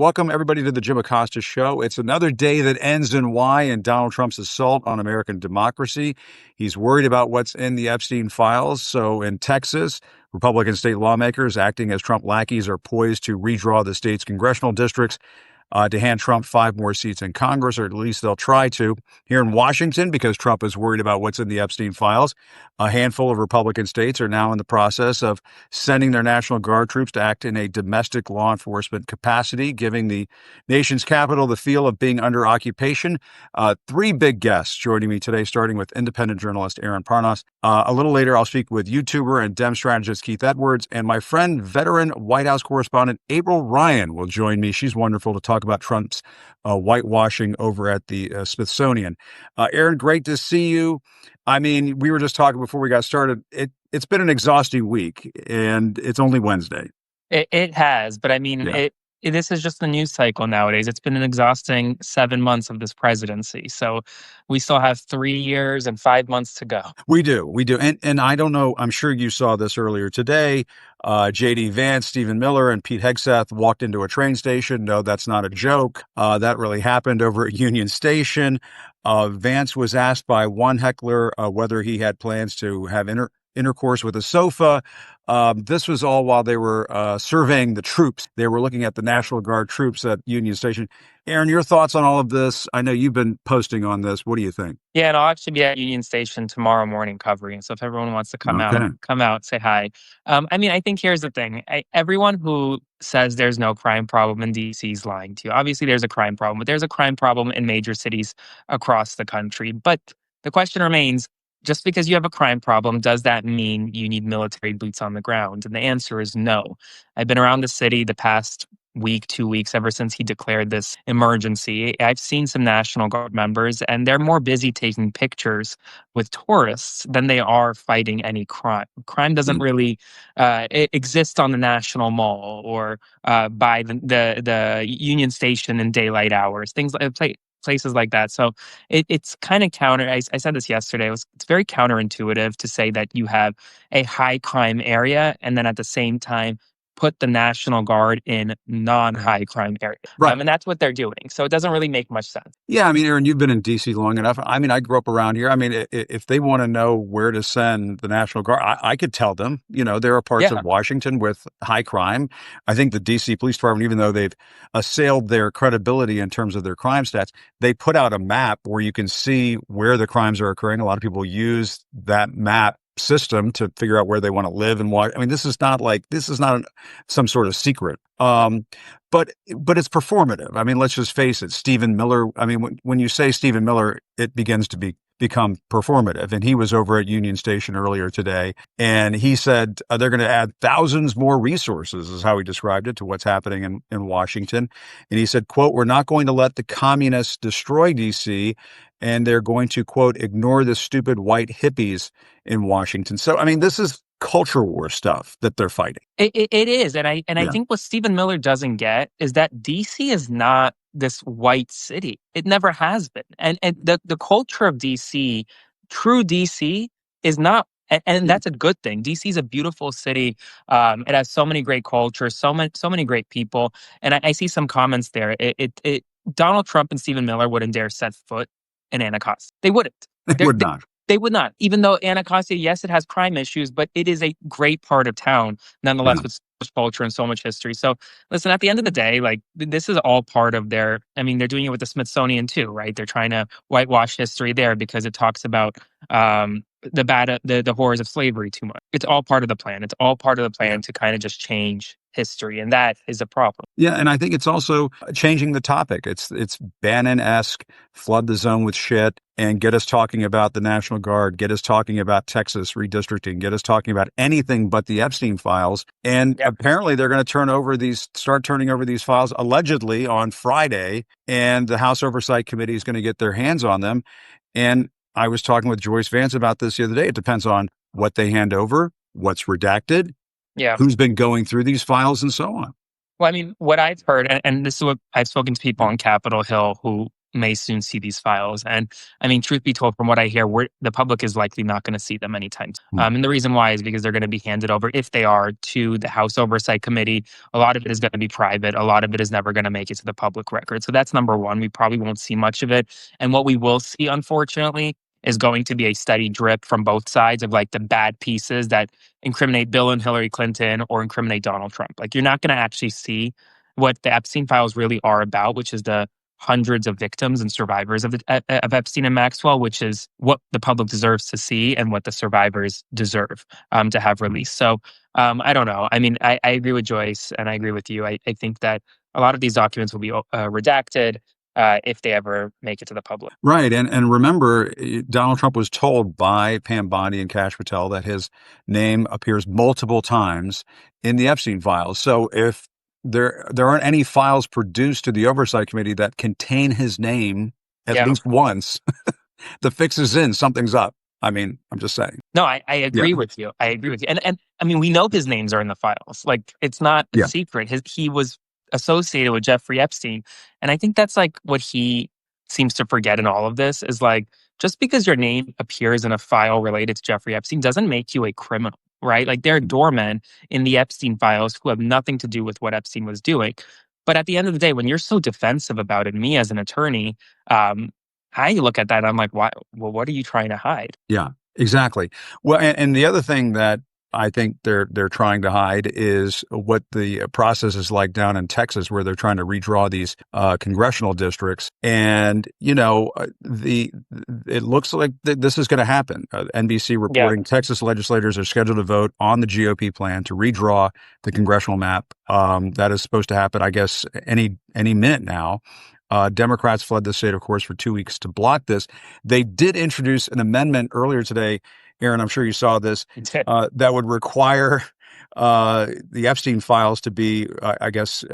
welcome everybody to the Jim Acosta Show. It's another day that ends in Y and Donald Trump's assault on American democracy. He's worried about what's in the Epstein files. So in Texas, Republican state lawmakers acting as Trump lackeys are poised to redraw the state's congressional districts to hand Trump 5 more seats in Congress, or at least they'll try to. Here in Washington, because Trump is worried about what's in the Epstein files, a handful of Republican states are now in the process of sending their National Guard troops to act in a domestic law enforcement capacity, giving the nation's capital the feel of being under occupation. 3 big guests joining me today, starting with independent journalist Aaron Parnas. A little later, I'll speak with YouTuber and Dem strategist Keith Edwards, and my friend, veteran White House correspondent April Ryan will join me. She's wonderful to talk about Trump's whitewashing over at the Smithsonian. Aaron, great to see you. I mean, we were just talking before we got started. It's been an exhausting week, and it's only Wednesday. It has, but I mean, Yeah. this is just the news cycle nowadays. It's been an exhausting 7 months of this presidency. So we still have 3 years and 5 months to go. We do. And I don't know, I'm sure you saw this earlier today. J.D. Vance, Stephen Miller, and Pete Hegseth walked into a train station. No, that's not a joke. That really happened over at Union Station. Vance was asked by one heckler whether he had plans to have intercourse with a sofa. This was all while they were surveying the troops. They were looking at the National Guard troops at Union Station. Aaron, your thoughts on all of this? I know you've been posting on this. What do you think? Yeah, and I'll actually be at Union Station tomorrow morning covering. So if everyone wants to come out, say hi. I mean, I think here's the thing. Everyone who says there's no crime problem in D.C. is lying to you. Obviously, there's a crime problem, but there's a crime problem in major cities across the country. But the question remains, just because you have a crime problem, does that mean you need military boots on the ground? And the answer is no. I've been around the city the past week, 2 weeks, ever since he declared this emergency. I've seen some National Guard members, and they're more busy taking pictures with tourists than they are fighting any crime. Crime doesn't really exist on the National Mall or by the Union Station in daylight hours, things like places like that. So it's kind of counter. I said this yesterday. It's very counterintuitive to say that you have a high crime area and then at the same time put the National Guard in non-high crime areas. Right. And that's what they're doing. So it doesn't really make much sense. Yeah, I mean, Aaron, you've been in D.C. long enough. I mean, I grew up around here. I mean, if they want to know where to send the National Guard, I could tell them. You know, there are parts of Washington with high crime. I think the D.C. Police Department, even though they've assailed their credibility in terms of their crime stats, they put out a map where you can see where the crimes are occurring. A lot of people use that map system to figure out where they want to live and why. I mean, this is not some sort of secret. But it's performative. I mean, let's just face it. Stephen Miller. I mean, when you say Stephen Miller, it begins to become performative. And he was over at Union Station earlier today, and he said they're going to add thousands more resources, is how he described it, to what's happening in Washington. And he said, quote, "We're not going to let the communists destroy D.C., and they're going to, quote, ignore the stupid white hippies in Washington." So, I mean, this is culture war stuff that they're fighting. It is. And I think what Stephen Miller doesn't get is that D.C. is not this white city. It never has been. And the culture of D.C., true D.C., is not. And that's a good thing. D.C. is a beautiful city. It has so many great cultures, so many great people. And I see some comments there. Donald Trump and Stephen Miller wouldn't dare set foot in Anacostia. They wouldn't. They would not. They would not. Even though Anacostia, yes, it has crime issues, but it is a great part of town, nonetheless, with so much culture and so much history. So, listen, at the end of the day, like, this is all part of they're doing it with the Smithsonian too, right? They're trying to whitewash history there because it talks about the horrors of slavery too much. It's all part of the plan. It's all part of the plan to kind of just change history, and that is a problem. Yeah, and I think it's also changing the topic. It's Bannon-esque, flood the zone with shit, and get us talking about the National Guard, get us talking about Texas redistricting, get us talking about anything but the Epstein files. And apparently they're going to start turning over these files allegedly on Friday, and the House Oversight Committee is going to get their hands on them. And I was talking with Joyce Vance about this the other day. It depends on what they hand over, what's redacted, who's been going through these files, and so on. Well, I mean, what I've heard, and this is what I've spoken to people on Capitol Hill who may soon see these files. And I mean, truth be told, from what I hear, the public is likely not going to see them anytime. And the reason why is because they're going to be handed over, if they are, to the House Oversight Committee. A lot of it is going to be private. A lot of it is never going to make it to the public record. So that's number one. We probably won't see much of it. And what we will see, unfortunately, is going to be a steady drip from both sides of like the bad pieces that incriminate Bill and Hillary Clinton or incriminate Donald Trump. Like, you're not going to actually see what the Epstein files really are about, which is the hundreds of victims and survivors of Epstein and Maxwell, which is what the public deserves to see and what the survivors deserve to have released. So I don't know. I mean, I agree with Joyce and I agree with you. I think that a lot of these documents will be redacted if they ever make it to the public. Right. And remember, Donald Trump was told by Pam Bondi and Kash Patel that his name appears multiple times in the Epstein files. So if there aren't any files produced to the Oversight Committee that contain his name at least once, the fix is in, something's up. I mean, I'm just saying. No, I agree with you. I agree with you. And I mean, we know his names are in the files. Like, it's not a secret. He was associated with Jeffrey Epstein. And I think that's like what he seems to forget in all of this is like, just because your name appears in a file related to Jeffrey Epstein doesn't make you a criminal, right? Like, there are doormen in the Epstein files who have nothing to do with what Epstein was doing. But at the end of the day, when you're so defensive about it, me as an attorney, I look at that and I'm like, why? Well, what are you trying to hide? Yeah, exactly. Well, and the other thing that I think they're trying to hide is what the process is like down in Texas, where they're trying to redraw these congressional districts. And it looks like this is going to happen. NBC reporting Texas legislators are scheduled to vote on the GOP plan to redraw the congressional map. That is supposed to happen, I guess, any minute now. Democrats fled the state, of course, for 2 weeks to block this. They did introduce an amendment earlier today, Aaron, I'm sure you saw this, that would require the Epstein files to be, I guess,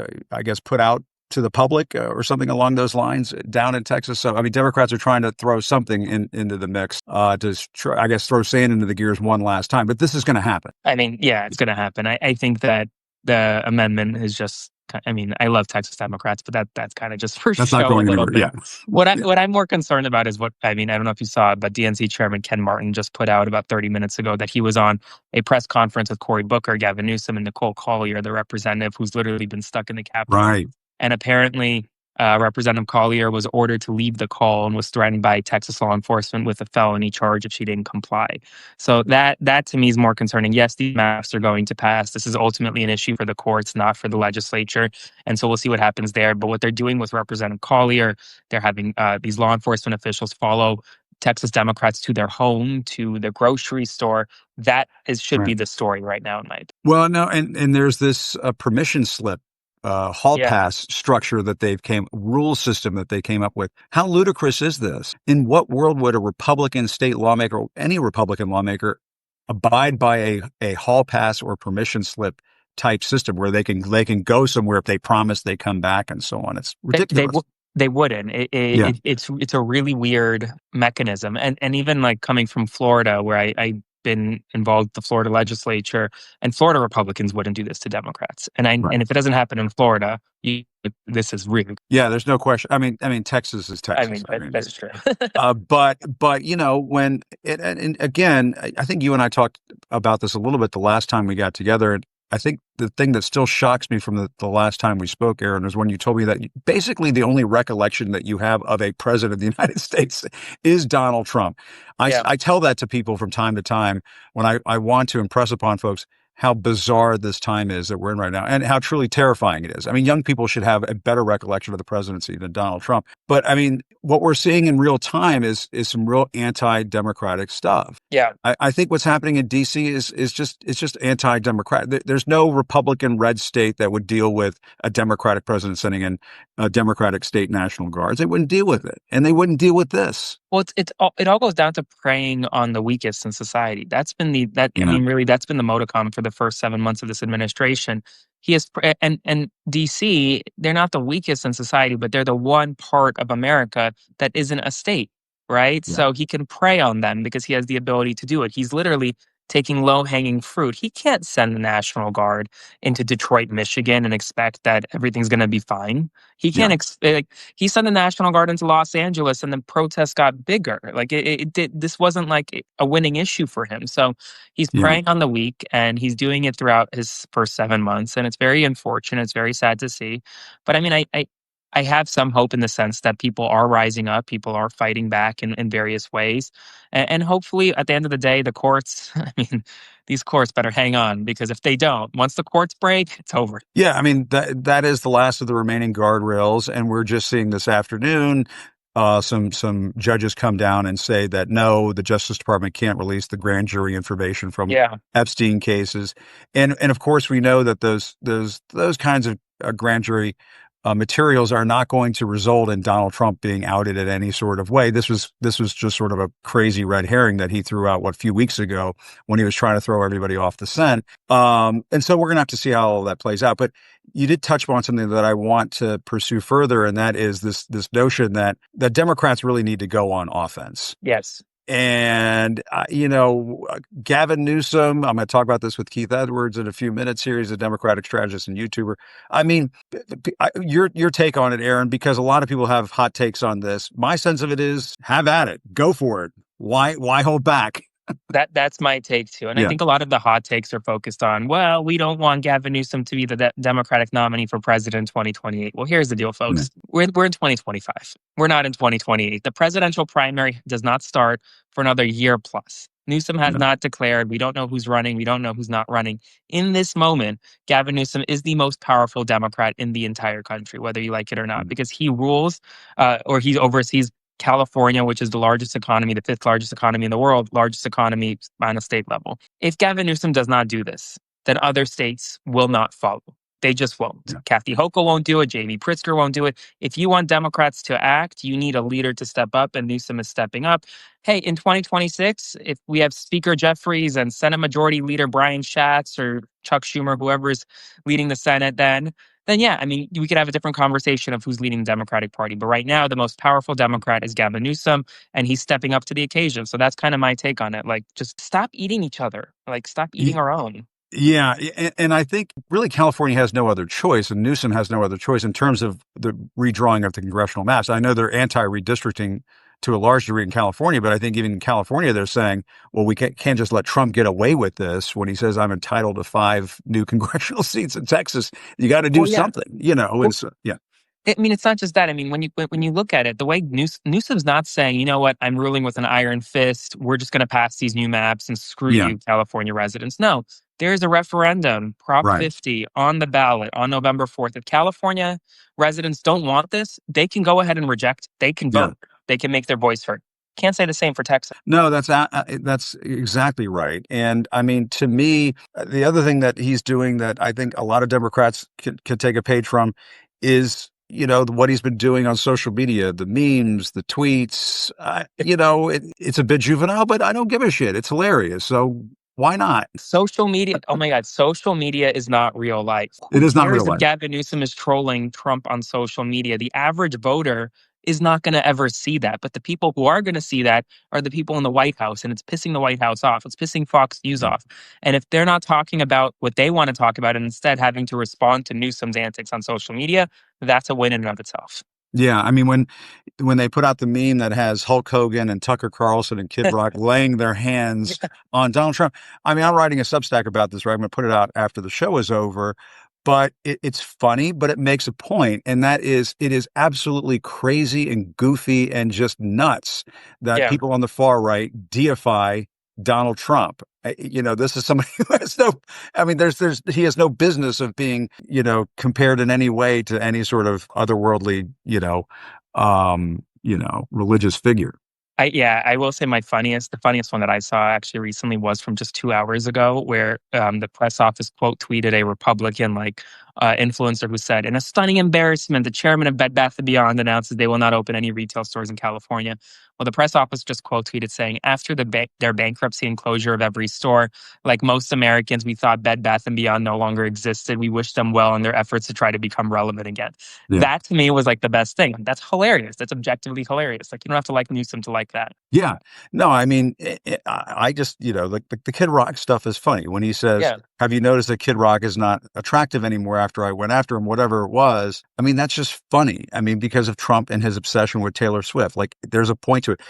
put out to the public or something along those lines down in Texas. So, I mean, Democrats are trying to throw something into the mix to try, I guess, throw sand into the gears one last time. But this is going to happen. I mean, yeah, it's going to happen. I think that the amendment is just, I mean, I love Texas Democrats, but that's kind of just for show. That's not going anywhere. Yeah. What I'm more concerned about is I don't know if you saw it, but DNC Chairman Ken Martin just put out about 30 minutes ago that he was on a press conference with Cory Booker, Gavin Newsom, and Nicole Collier, the representative who's literally been stuck in the Capitol. Right. And apparently, Representative Collier was ordered to leave the call and was threatened by Texas law enforcement with a felony charge if she didn't comply. So that to me is more concerning. Yes, these maps are going to pass. This is ultimately an issue for the courts, not for the legislature. And so we'll see what happens there. But what they're doing with Representative Collier, they're having these law enforcement officials follow Texas Democrats to their home, to the grocery store. That should be the story right now, in my opinion. Well, no, and there's this permission slip hall pass structure that rule system that they came up with. How ludicrous is this? In what world would a Republican state lawmaker, or any Republican lawmaker, abide by a hall pass or permission slip type system where they can go somewhere if they promise they come back and so on? It's ridiculous. They wouldn't. It's a really weird mechanism, and even like coming from Florida, where I been involved with the Florida legislature, and Florida Republicans wouldn't do this to Democrats. And if it doesn't happen in Florida, this is really there's no question. I mean, Texas is Texas. That's true. but when and again, I think you and I talked about this a little bit the last time we got together. And I think the thing that still shocks me from the last time we spoke, Aaron, was when you told me that basically the only recollection that you have of a president of the United States is Donald Trump. I tell that to people from time to time when I want to impress upon folks how bizarre this time is that we're in right now and how truly terrifying it is. I mean, young people should have a better recollection of the presidency than Donald Trump. But I mean, what we're seeing in real time is some real anti-democratic stuff. Yeah. I think what's happening in DC is just anti-democratic. There's no Republican red state that would deal with a Democratic president sending in Democratic state National Guards. They wouldn't deal with it. And they wouldn't deal with this. Well, it all goes down to preying on the weakest in society. That's been that's been the modicum for the first 7 months of this administration. He is, and DC, they're not the weakest in society, but they're the one part of America that isn't a state, right? Yeah. So he can prey on them because he has the ability to do it. He's literally taking low-hanging fruit. He can't send the National Guard into Detroit, Michigan, and expect that everything's going to be fine. He Yeah. can't expect. He sent the National Guard into Los Angeles, and then protests got bigger. Like it did. This wasn't like a winning issue for him. So he's Yeah. preying on the weak, and he's doing it throughout his first 7 months, and it's very unfortunate. It's very sad to see. But I mean, I have some hope in the sense that people are rising up, people are fighting back in various ways. And hopefully at the end of the day, the courts, I mean, these courts better hang on, because if they don't, once the courts break, it's over. Yeah, I mean that is the last of the remaining guardrails, and we're just seeing this afternoon some judges come down and say that no, the Justice Department can't release the grand jury information from Yeah. Epstein cases, and of course we know that those kinds of grand jury materials are not going to result in Donald Trump being outed in any sort of way. This was just sort of a crazy red herring that he threw out a few weeks ago when he was trying to throw everybody off the scent. And so we're going to have to see how all that plays out. But you did touch on something that I want to pursue further, and that is this notion that Democrats really need to go on offense. Yes. And, Gavin Newsom, I'm going to talk about this with Keith Edwards in a few minutes here. He's a Democratic strategist and YouTuber. I mean, your take on it, Aaron, because a lot of people have hot takes on this. My sense of it is, have at it. Go for it. Why hold back? That's my take too. And I Yeah. think a lot of the hot takes are focused on, well, we don't want Gavin Newsom to be the Democratic nominee for president in 2028. Well, here's the deal, folks. We're in 2025. We're not in 2028. The presidential primary does not start for another year plus. Newsom has not declared. We don't know who's running. We don't know who's not running. In this moment, Gavin Newsom is the most powerful Democrat in the entire country, whether you like it or not, because he rules or he oversees California, which is the largest economy, the fifth largest economy in the world, largest economy on a state level. If Gavin Newsom does not do this, then other states will not follow. They just won't. Yeah. Kathy Hochul won't do it. Jamie Pritzker won't do it. If you want Democrats to act, you need a leader to step up, and Newsom is stepping up. Hey, in 2026, if we have Speaker Jeffries and Senate Majority Leader Brian Schatz or Chuck Schumer, whoever's leading the Senate, then yeah, I mean, we could have a different conversation of who's leading the Democratic Party. But right now, the most powerful Democrat is Gavin Newsom, and he's stepping up to the occasion. So that's kind of my take on it. Like, just stop eating each other. Like, stop eating our own. Yeah, and I think really California has no other choice, and Newsom has no other choice in terms of the redrawing of the congressional maps. I know they're anti-redistricting to a large degree in California, but I think even in California, they're saying, well, we can't just let Trump get away with this when he says I'm entitled to 5 new congressional seats in Texas. You got to do something, yeah. I mean, it's not just that. I mean, when you look at it, the way Newsom's not saying, you know what, I'm ruling with an iron fist. We're just going to pass these new maps and screw you, California residents. No, there's a referendum, Prop 50, on the ballot on November 4th. If California residents don't want this, they can go ahead and reject. They can vote. They can make their voice heard. Can't say the same for Texas. No, that's exactly right. And I mean, to me, the other thing that he's doing that I think a lot of Democrats can take a page from is, what he's been doing on social media, the memes, the tweets. It's a bit juvenile, but I don't give a shit. It's hilarious. So why not? Social media. Oh my God. Social media is not real life. It is not real life. If Gavin Newsom is trolling Trump on social media, the average voter is not going to ever see that. But the people who are going to see that are the people in the White House, and it's pissing the White House off. It's pissing Fox News off. And if they're not talking about what they want to talk about and instead having to respond to Newsom's antics on social media, that's a win in and of itself. Yeah, I mean, when they put out the meme that has Hulk Hogan and Tucker Carlson and Kid Rock laying their hands on Donald Trump, I mean, I'm writing a Substack about this, right? I'm going to put it out after the show is over. But it's funny, but it makes a point, and that is, it is absolutely crazy and goofy and just nuts that people on the far right deify Donald Trump. This is somebody who has he has no business of being, compared in any way to any sort of otherworldly, religious figure. I will say the funniest one that I saw actually recently was from just 2 hours ago, where the press office quote tweeted a Republican like, influencer who said, in a stunning embarrassment, the chairman of Bed Bath & Beyond announces they will not open any retail stores in California. Well, the press office just quote tweeted saying, after their bankruptcy and closure of every store, like most Americans, we thought Bed Bath & Beyond no longer existed. We wish them well in their efforts to try to become relevant again. Yeah. That to me was like the best thing. That's hilarious. That's objectively hilarious. Like, you don't have to like Newsom to like that. Yeah. No, I mean, I just, like the Kid Rock stuff is funny when he says, have you noticed that Kid Rock is not attractive anymore after I went after him, whatever it was? I mean, that's just funny. I mean, because of Trump and his obsession with Taylor Swift, like there's a point to it.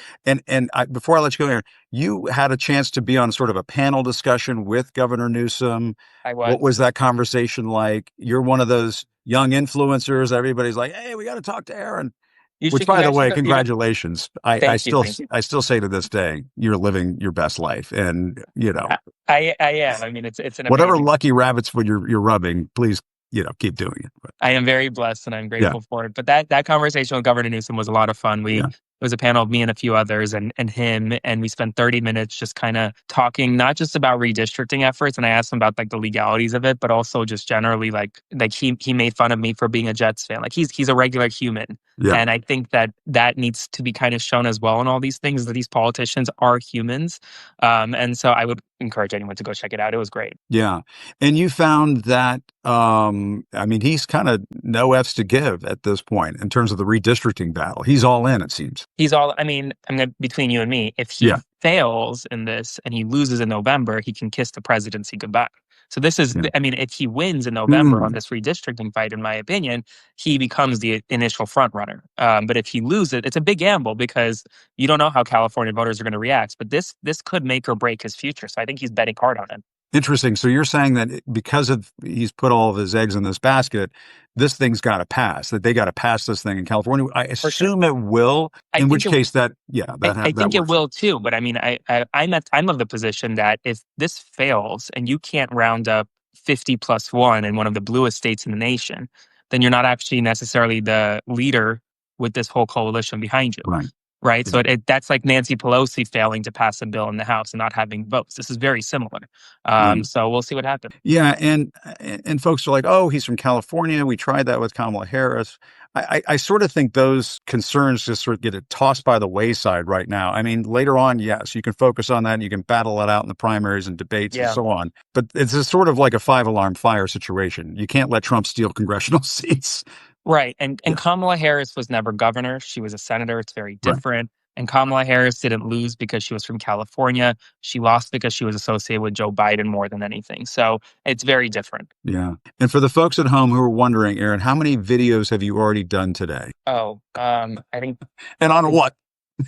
And before I let you go there, you had a chance to be on sort of a panel discussion with Governor Newsom. I was. What was that conversation like? You're one of those young influencers. Everybody's like, hey, we got to talk to Aaron. Which, by the way, congratulations. I still say to this day, you're living your best life, and I am. I mean, it's an whatever lucky rabbit's foot you're rubbing. Please, keep doing it. But I am very blessed, and I'm grateful for it. But that conversation with Governor Newsom was a lot of fun. It was a panel of me and a few others and him. And we spent 30 minutes just kind of talking, not just about redistricting efforts. And I asked him about like the legalities of it, but also just generally like he made fun of me for being a Jets fan. Like he's a regular human. Yeah. And I think that needs to be kind of shown as well in all these things, that these politicians are humans. And so I would encourage anyone to go check it out. It was great. Yeah. And you found that, I mean, he's kind of no F's to give at this point in terms of the redistricting battle. He's all in, it seems. Between you and me, if he fails in this and he loses in November, he can kiss the presidency goodbye. So this is, if he wins in November on this redistricting fight, in my opinion, he becomes the initial front runner. But if he loses, it's a big gamble because you don't know how California voters are going to react. But this could make or break his future. So I think he's betting hard on it. Interesting. So you're saying that because he's put all of his eggs in this basket, this thing's got to pass, that they got to pass this thing in California. I assume it will, in which case I think it will too. But I mean, I'm of the position that if this fails and you can't round up 50+1 in one of the bluest states in the nation, then you're not actually necessarily the leader with this whole coalition behind you. Right. So that's like Nancy Pelosi failing to pass a bill in the House and not having votes. This is very similar. So we'll see what happens. Yeah. And folks are like, oh, he's from California. We tried that with Kamala Harris. I sort of think those concerns just sort of get tossed by the wayside right now. I mean, later on, yes, you can focus on that and you can battle it out in the primaries and debates and so on. But it's a sort of like a 5-alarm fire situation. You can't let Trump steal congressional seats. Right. And Kamala Harris was never governor. She was a senator. It's very different. And Kamala Harris didn't lose because she was from California. She lost because she was associated with Joe Biden more than anything. So it's very different. Yeah. And for the folks at home who are wondering, Aaron, how many videos have you already done today? Oh, I think. And on what?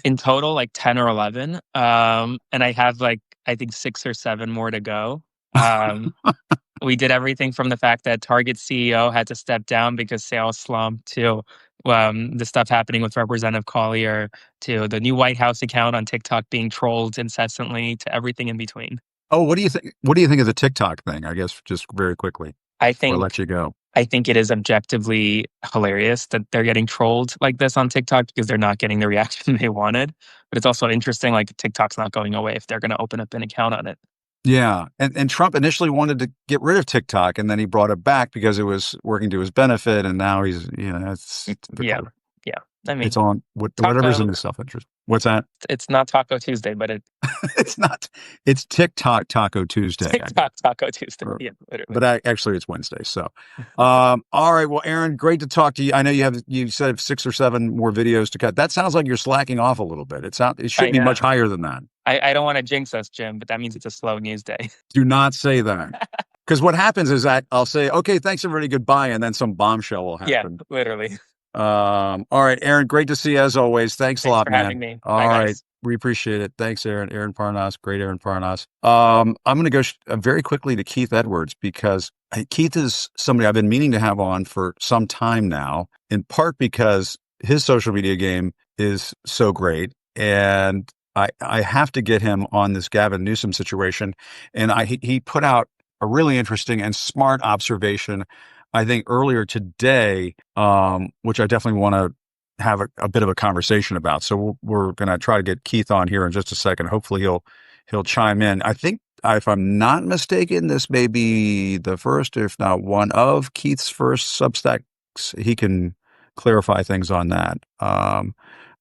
In total, like 10 or 11. And I have I think 6 or 7 more to go. We did everything from the fact that Target CEO had to step down because sales slumped to the stuff happening with Representative Collier to the new White House account on TikTok being trolled incessantly to everything in between. Oh, what do you think? What do you think of the TikTok thing? I guess just very quickly. I'll let you go. I think it is objectively hilarious that they're getting trolled like this on TikTok because they're not getting the reaction they wanted. But it's also interesting, like TikTok's not going away if they're going to open up an account on it. Yeah. And Trump initially wanted to get rid of TikTok, and then he brought it back because it was working to his benefit. And now he's, it's yeah. I mean, it's on whatever's in his self-interest. What's that? It's not Taco Tuesday, but it's not. It's TikTok Taco Tuesday. TikTok Taco Tuesday. Yeah, literally. But actually, it's Wednesday. So, all right. Well, Aaron, great to talk to you. I know you said 6 or 7 more videos to cut. That sounds like you're slacking off a little bit. It should be much higher than that. I don't want to jinx us, Jim, but that means it's a slow news day. Do not say that. Because what happens is that I'll say, okay, thanks everybody, goodbye, and then some bombshell will happen. Yeah, literally. All right, Aaron, great to see you as always. Thanks a lot, for man. Having me. All Bye, right. Guys. We appreciate it. Thanks, Aaron. Aaron Parnas, great Aaron Parnas. I'm going to go very quickly to Keith Edwards because Keith is somebody I've been meaning to have on for some time now, in part because his social media game is so great. And I have to get him on this Gavin Newsom situation. And he put out a really interesting and smart observation, I think, earlier today, which I definitely want to have a bit of a conversation about. So we're going to try to get Keith on here in just a second. Hopefully he'll chime in. I think if I'm not mistaken, this may be the first, if not one of Keith's first Substacks. He can clarify things on that. I'm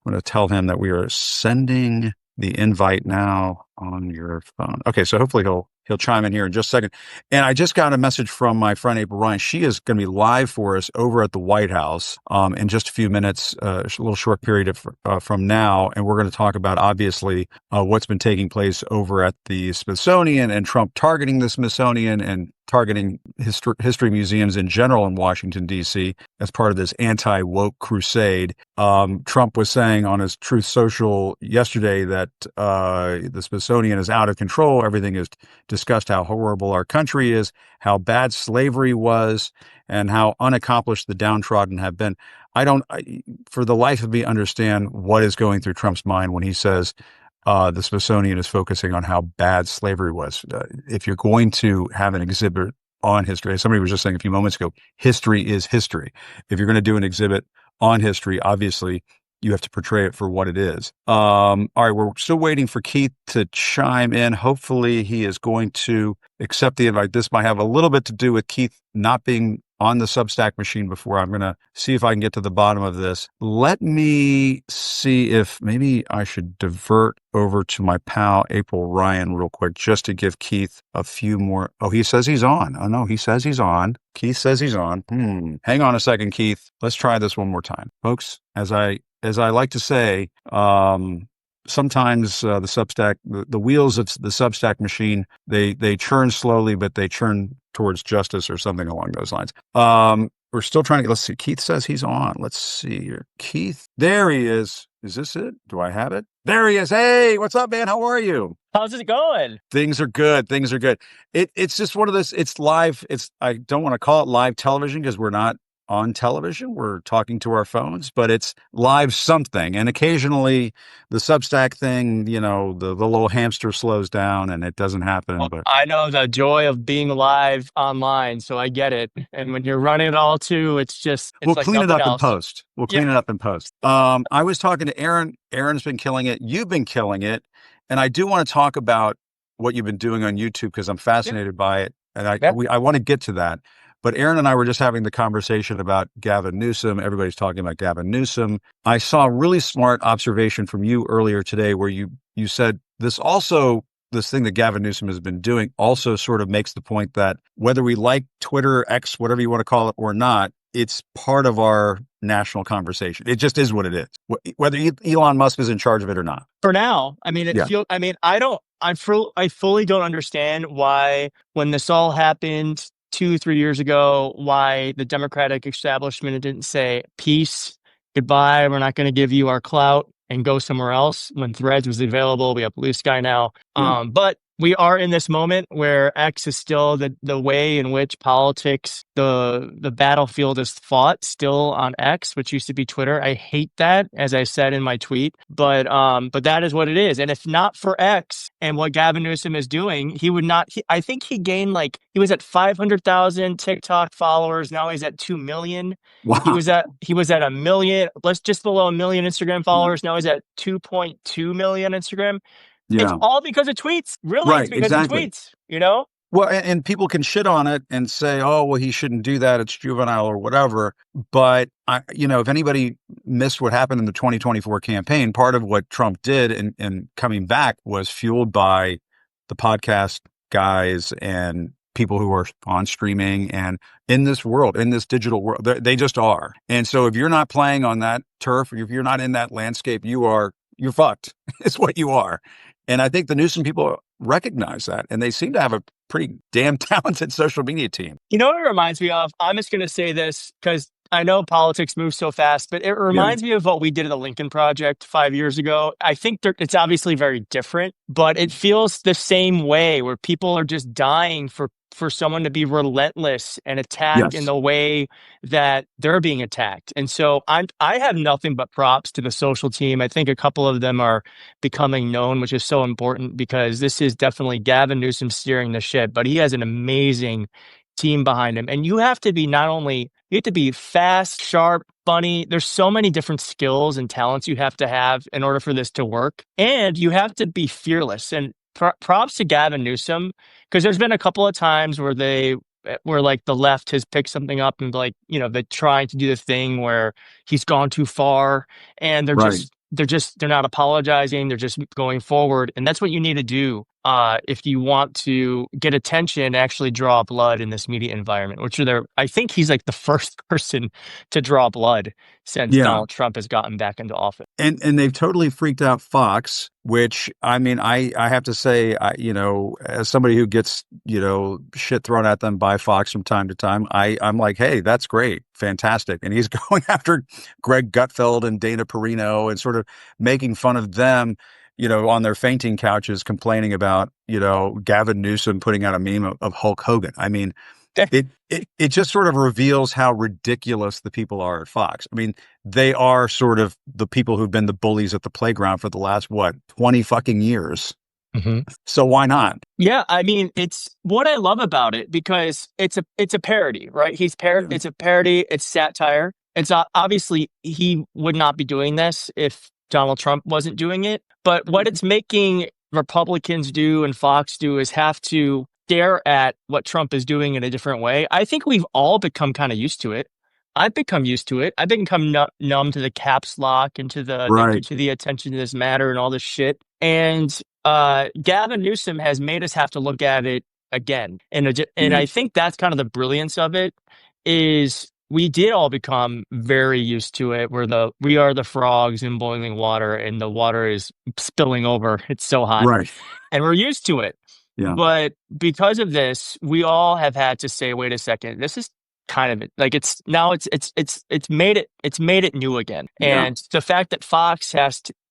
going to tell him that we are sending the invite now on your phone. Okay, so hopefully he'll chime in here in just a second. And I just got a message from my friend April Ryan. She is going to be live for us over at the White House in just a few minutes, a little short period from now. And we're going to talk about, obviously, what's been taking place over at the Smithsonian and Trump targeting the Smithsonian and targeting history museums in general in Washington, D.C. as part of this anti-woke crusade. Trump was saying on his Truth Social yesterday that the Smithsonian is out of control. Everything is discussed how horrible our country is, how bad slavery was, and how unaccomplished the downtrodden have been. For the life of me, understand what is going through Trump's mind when he says the Smithsonian is focusing on how bad slavery was. If you're going to have an exhibit on history, somebody was just saying a few moments ago, history is history. If you're going to do an exhibit on history, obviously you have to portray it for what it is. All right, we're still waiting for Keith to chime in. Hopefully he is going to accept the invite. This might have a little bit to do with Keith not being on the Substack machine before. I'm going to see if I can get to the bottom of this. Let me see if maybe I should divert over to my pal April Ryan real quick, just to give Keith a few more. Oh, he says he's on. Oh no, he says he's on. Keith says he's on. Hang on a second, Keith. Let's try this one more time. Folks, as I like to say, sometimes the Substack, the wheels of the Substack machine, they churn slowly, but they churn towards justice or something along those lines. We're still trying to, let's see. Keith says he's on. Let's see here. Keith, there he is. Is this it? Do I have it? There he is. Hey, what's up, man? How are you? How's it going? Things are good. Things are good. It's just one of those, it's live. I don't want to call it live television because we're not on television. We're talking to our phones, but it's live something. And occasionally the Substack thing, the little hamster slows down and it doesn't happen. Well, but I know the joy of being live online, so I get it. And when you're running it all too, it's we'll like clean it nothing up in else. post. We'll clean it up in post. I was talking to Aaron. Aaron's been killing it. You've been killing it. And I do want to talk about what you've been doing on YouTube because I'm fascinated by it. And I want to get to that. But Aaron and I were just having the conversation about Gavin Newsom. Everybody's talking about Gavin Newsom. I saw a really smart observation from you earlier today where you said this thing that Gavin Newsom has been doing also sort of makes the point that whether we like Twitter, X, whatever you want to call it or not, it's part of our national conversation. It just is what it is, whether Elon Musk is in charge of it or not. For now, I mean, I fully don't understand why when this all happened 2-3 years ago, why the Democratic establishment didn't say peace, goodbye, we're not going to give you our clout and go somewhere else. When Threads was available, we have Blue Sky now. But we are in this moment where X is still the way in which politics, the battlefield is fought still on X, which used to be Twitter. I hate that, as I said in my tweet, but that is what it is. And if not for X and what Gavin Newsom is doing, he would not. I think he gained he was at 500,000 TikTok followers. Now he's at 2 million. Wow. He was at 1 million, just below 1 million Instagram followers. Now he's at 2.2 million Instagram. Yeah. It's all because of tweets. Really, right, it's because exactly. of tweets, Well, and people can shit on it and say, oh, well, he shouldn't do that. It's juvenile or whatever. But, if anybody missed what happened in the 2024 campaign, part of what Trump did in coming back was fueled by the podcast guys and people who are on streaming and in this world, in this digital world. They just are. And so if you're not playing on that turf, if you're not in that landscape, you're fucked. It's what you are. And I think the Newsom people recognize that, and they seem to have a pretty damn talented social media team. You know what it reminds me of? I'm just going to say this because I know politics moves so fast, but it reminds me of what we did at the Lincoln Project 5 years ago. I think it's obviously very different, but it feels the same way where people are just dying for someone to be relentless and attack in the way that they're being attacked. And so I have nothing but props to the social team. I think a couple of them are becoming known, which is so important because this is definitely Gavin Newsom steering the ship, but he has an amazing team behind him. And you have to be you have to be fast, sharp, funny. There's so many different skills and talents you have to have in order for this to work. And you have to be fearless. And props to Gavin Newsom, because there's been a couple of times where like the left has picked something up and like, they're trying to do the thing where he's gone too far, and they're not apologizing. They're just going forward. And that's what you need to do if you want to get attention, actually draw blood in this media environment, I think he's like the first person to draw blood since Donald Trump has gotten back into office. And they've totally freaked out Fox, which, I mean, I have to say, as somebody who gets, shit thrown at them by Fox from time to time, I'm like, hey, that's great. Fantastic. And he's going after Greg Gutfeld and Dana Perino and sort of making fun of them, on their fainting couches, complaining about, Gavin Newsom putting out a meme of Hulk Hogan. I mean, it just sort of reveals how ridiculous the people are at Fox. I mean, they are sort of the people who've been the bullies at the playground for the last, 20 fucking years. Mm-hmm. So why not? Yeah, I mean, it's what I love about it, because it's a parody, right? It's a parody. It's satire. It's obviously he would not be doing this if Donald Trump wasn't doing it. But what it's making Republicans do and Fox do is have to stare at what Trump is doing in a different way. I think we've all become kind of used to it. I've become used to it. I've become numb to the caps lock and to the attention to this matter and all this shit. And Gavin Newsom has made us have to look at it again. And I think that's kind of the brilliance of it, is we did all become very used to it, where we are the frogs in boiling water and the water is spilling over. It's so hot. Right. And we're used to it. Yeah. But because of this, we all have had to say, wait a second, this is kind of it. Like it's made it new again. And the fact that Fox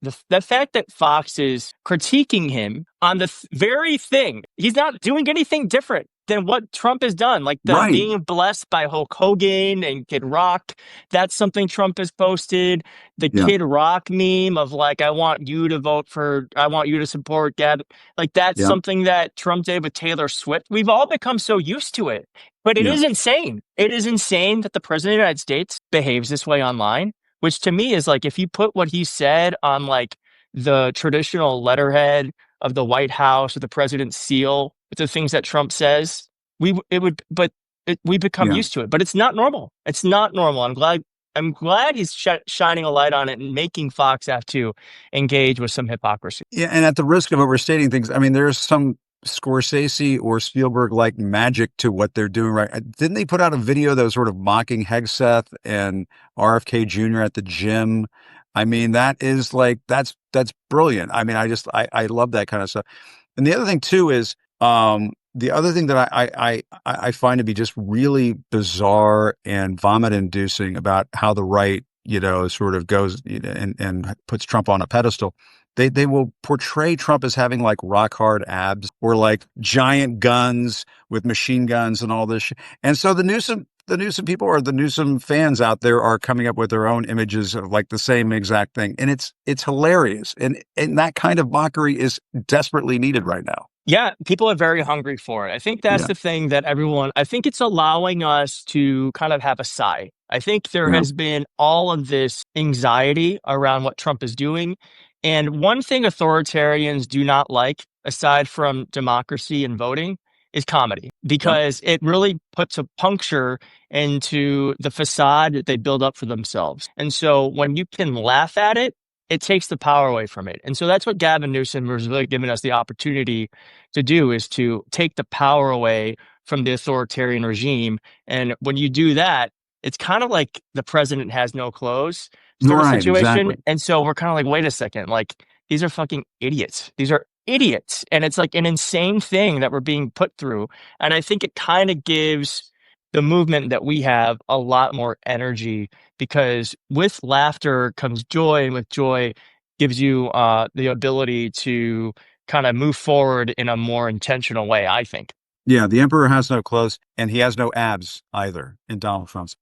the fact that Fox is critiquing him on the very thing, he's not doing anything different than what Trump has done. Like being blessed by Hulk Hogan and Kid Rock, that's something Trump has posted. The Kid Rock meme of like, I want you to support Gavin. Like that's something that Trump did with Taylor Swift. We've all become so used to it. But it is insane. It is insane that the president of the United States behaves this way online, which to me is like, if you put what he said on like the traditional letterhead of the White House or the president's seal, with the things that Trump says, we become used to it. But it's not normal. It's not normal. I'm glad he's shining a light on it and making Fox have to engage with some hypocrisy. Yeah, and at the risk of overstating things, I mean, there's some Scorsese or Spielberg-like magic to what they're doing, right? Didn't they put out a video that was sort of mocking Hegseth and RFK Jr. at the gym? I mean, that's brilliant. I mean, I love that kind of stuff. And the other thing too is, the other thing that I find to be just really bizarre and vomit-inducing about how the right, sort of goes and puts Trump on a pedestal. They will portray Trump as having like rock hard abs or like giant guns with machine guns and all this shit. And so the Newsom people or the Newsom fans out there are coming up with their own images of like the same exact thing. And it's hilarious. And that kind of mockery is desperately needed right now. Yeah, people are very hungry for it. I think that's the thing that I think it's allowing us to kind of have a sigh. I think there has been all of this anxiety around what Trump is doing. And one thing authoritarians do not like, aside from democracy and voting, is comedy, because it really puts a puncture into the facade that they build up for themselves. And so when you can laugh at it, it takes the power away from it. And so that's what Gavin Newsom was really giving us the opportunity to do, is to take the power away from the authoritarian regime. And when you do that, it's kind of like the president has no clothes sort of situation. Exactly. And so we're kind of like, wait a second, like these are fucking idiots. These are idiots. And it's like an insane thing that we're being put through. And I think it kind of gives the movement that we have a lot more energy, because with laughter comes joy, and with joy gives you the ability to kind of move forward in a more intentional way, I think. Yeah, the emperor has no clothes, and he has no abs either in Donald Trump's.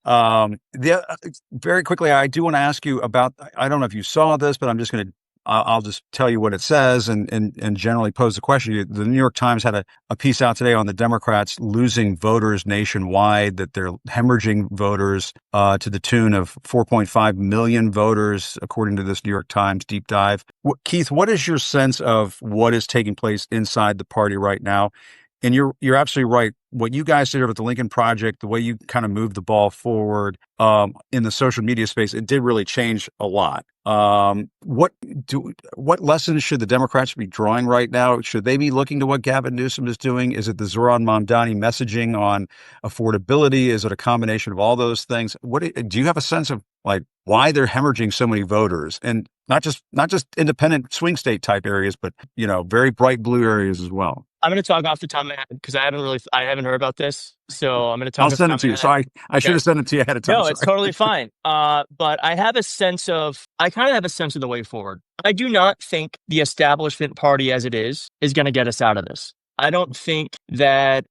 Very quickly, I do want to ask you about, I don't know if you saw this, but I'm just going to I'll just tell you what it says and generally pose the question. The New York Times had a piece out today on the Democrats losing voters nationwide, that they're hemorrhaging voters to the tune of 4.5 million voters, according to this New York Times deep dive. Keith, what is your sense of what is taking place inside the party right now? And you're absolutely right. What you guys did over at the Lincoln Project, the way you kind of moved the ball forward in the social media space, it did really change a lot. What lessons should the Democrats be drawing right now? Should they be looking to what Gavin Newsom is doing? Is it the Zohran Mamdani messaging on affordability? Is it a combination of all those things? Do you have a sense of like why they're hemorrhaging so many voters, and not just independent swing state type areas, but very bright blue areas as well? I'm going to talk off the top of my head because I haven't heard about this. So I'm going to talk. I'll send it to you. So I should have sent it to you ahead of time. No, it's totally fine. But I kind of have a sense of the way forward. I do not think the establishment party as it is going to get us out of this. I don't think that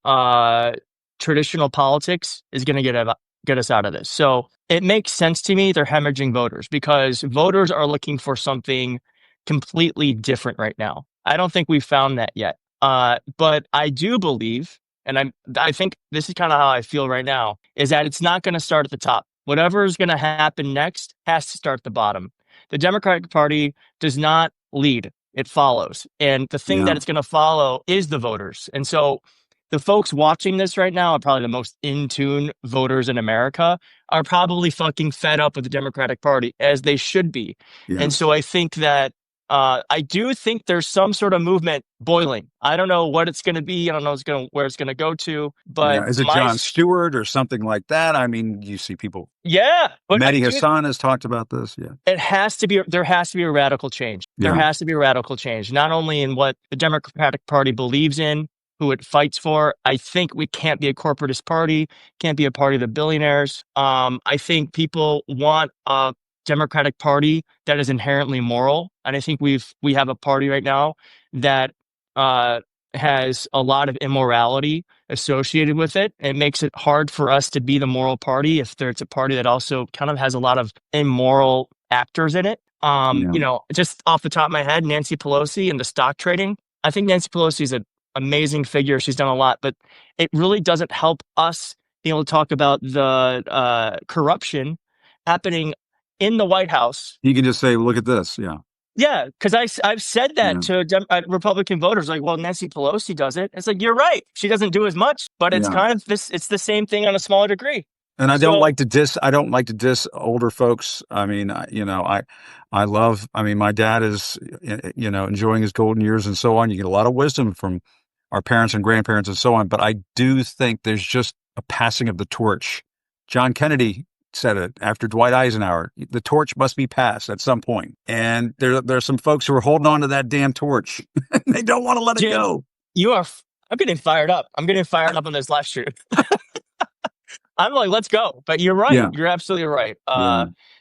traditional politics is going to get us out of this. So it makes sense to me they're hemorrhaging voters because voters are looking for something completely different right now. I don't think we've found that yet. But I do believe, and I think this is kind of how I feel right now, is that it's not going to start at the top. Whatever is going to happen next has to start at the bottom. The Democratic Party does not lead, it follows. And the thing that it's going to follow is the voters. And so the folks watching this right now are probably the most in tune voters in America, are probably fucking fed up with the Democratic Party, as they should be. Yeah. And so I think that I do think there's some sort of movement boiling. I don't know what it's going to be. I don't know where it's going to go to. But is it Jon Stewart or something like that? I mean, you see people. Yeah, Mehdi Hassan has talked about this. Yeah, it has to be. There has to be a radical change. There has to be a radical change, not only in what the Democratic Party believes in, who it fights for. I think we can't be a corporatist party. Can't be a party of the billionaires. I think people want a Democratic Party that is inherently moral, and I think we have a party right now that has a lot of immorality associated with it. It makes it hard for us to be the moral party if it's a party that also kind of has a lot of immoral actors in it. Just off the top of my head, Nancy Pelosi and the stock trading. I think Nancy Pelosi is an amazing figure. She's done a lot, but it really doesn't help us be able to talk about the corruption happening in the White House. You can just say, look at this. Yeah. Yeah. Because I've said that to Republican voters, like, well, Nancy Pelosi does it. It's like, you're right. She doesn't do as much, but it's kind of this, it's the same thing on a smaller degree. And I don't like to diss older folks. I mean, I love, my dad is, enjoying his golden years and so on. You get a lot of wisdom from our parents and grandparents and so on. But I do think there's just a passing of the torch. John Kennedy said it after Dwight Eisenhower. The torch must be passed at some point. And there's some folks who are holding on to that damn torch. They don't want to let it go. I'm getting fired up. I'm getting fired up on this live stream. I'm like, let's go. But you're right. Yeah. You're absolutely right.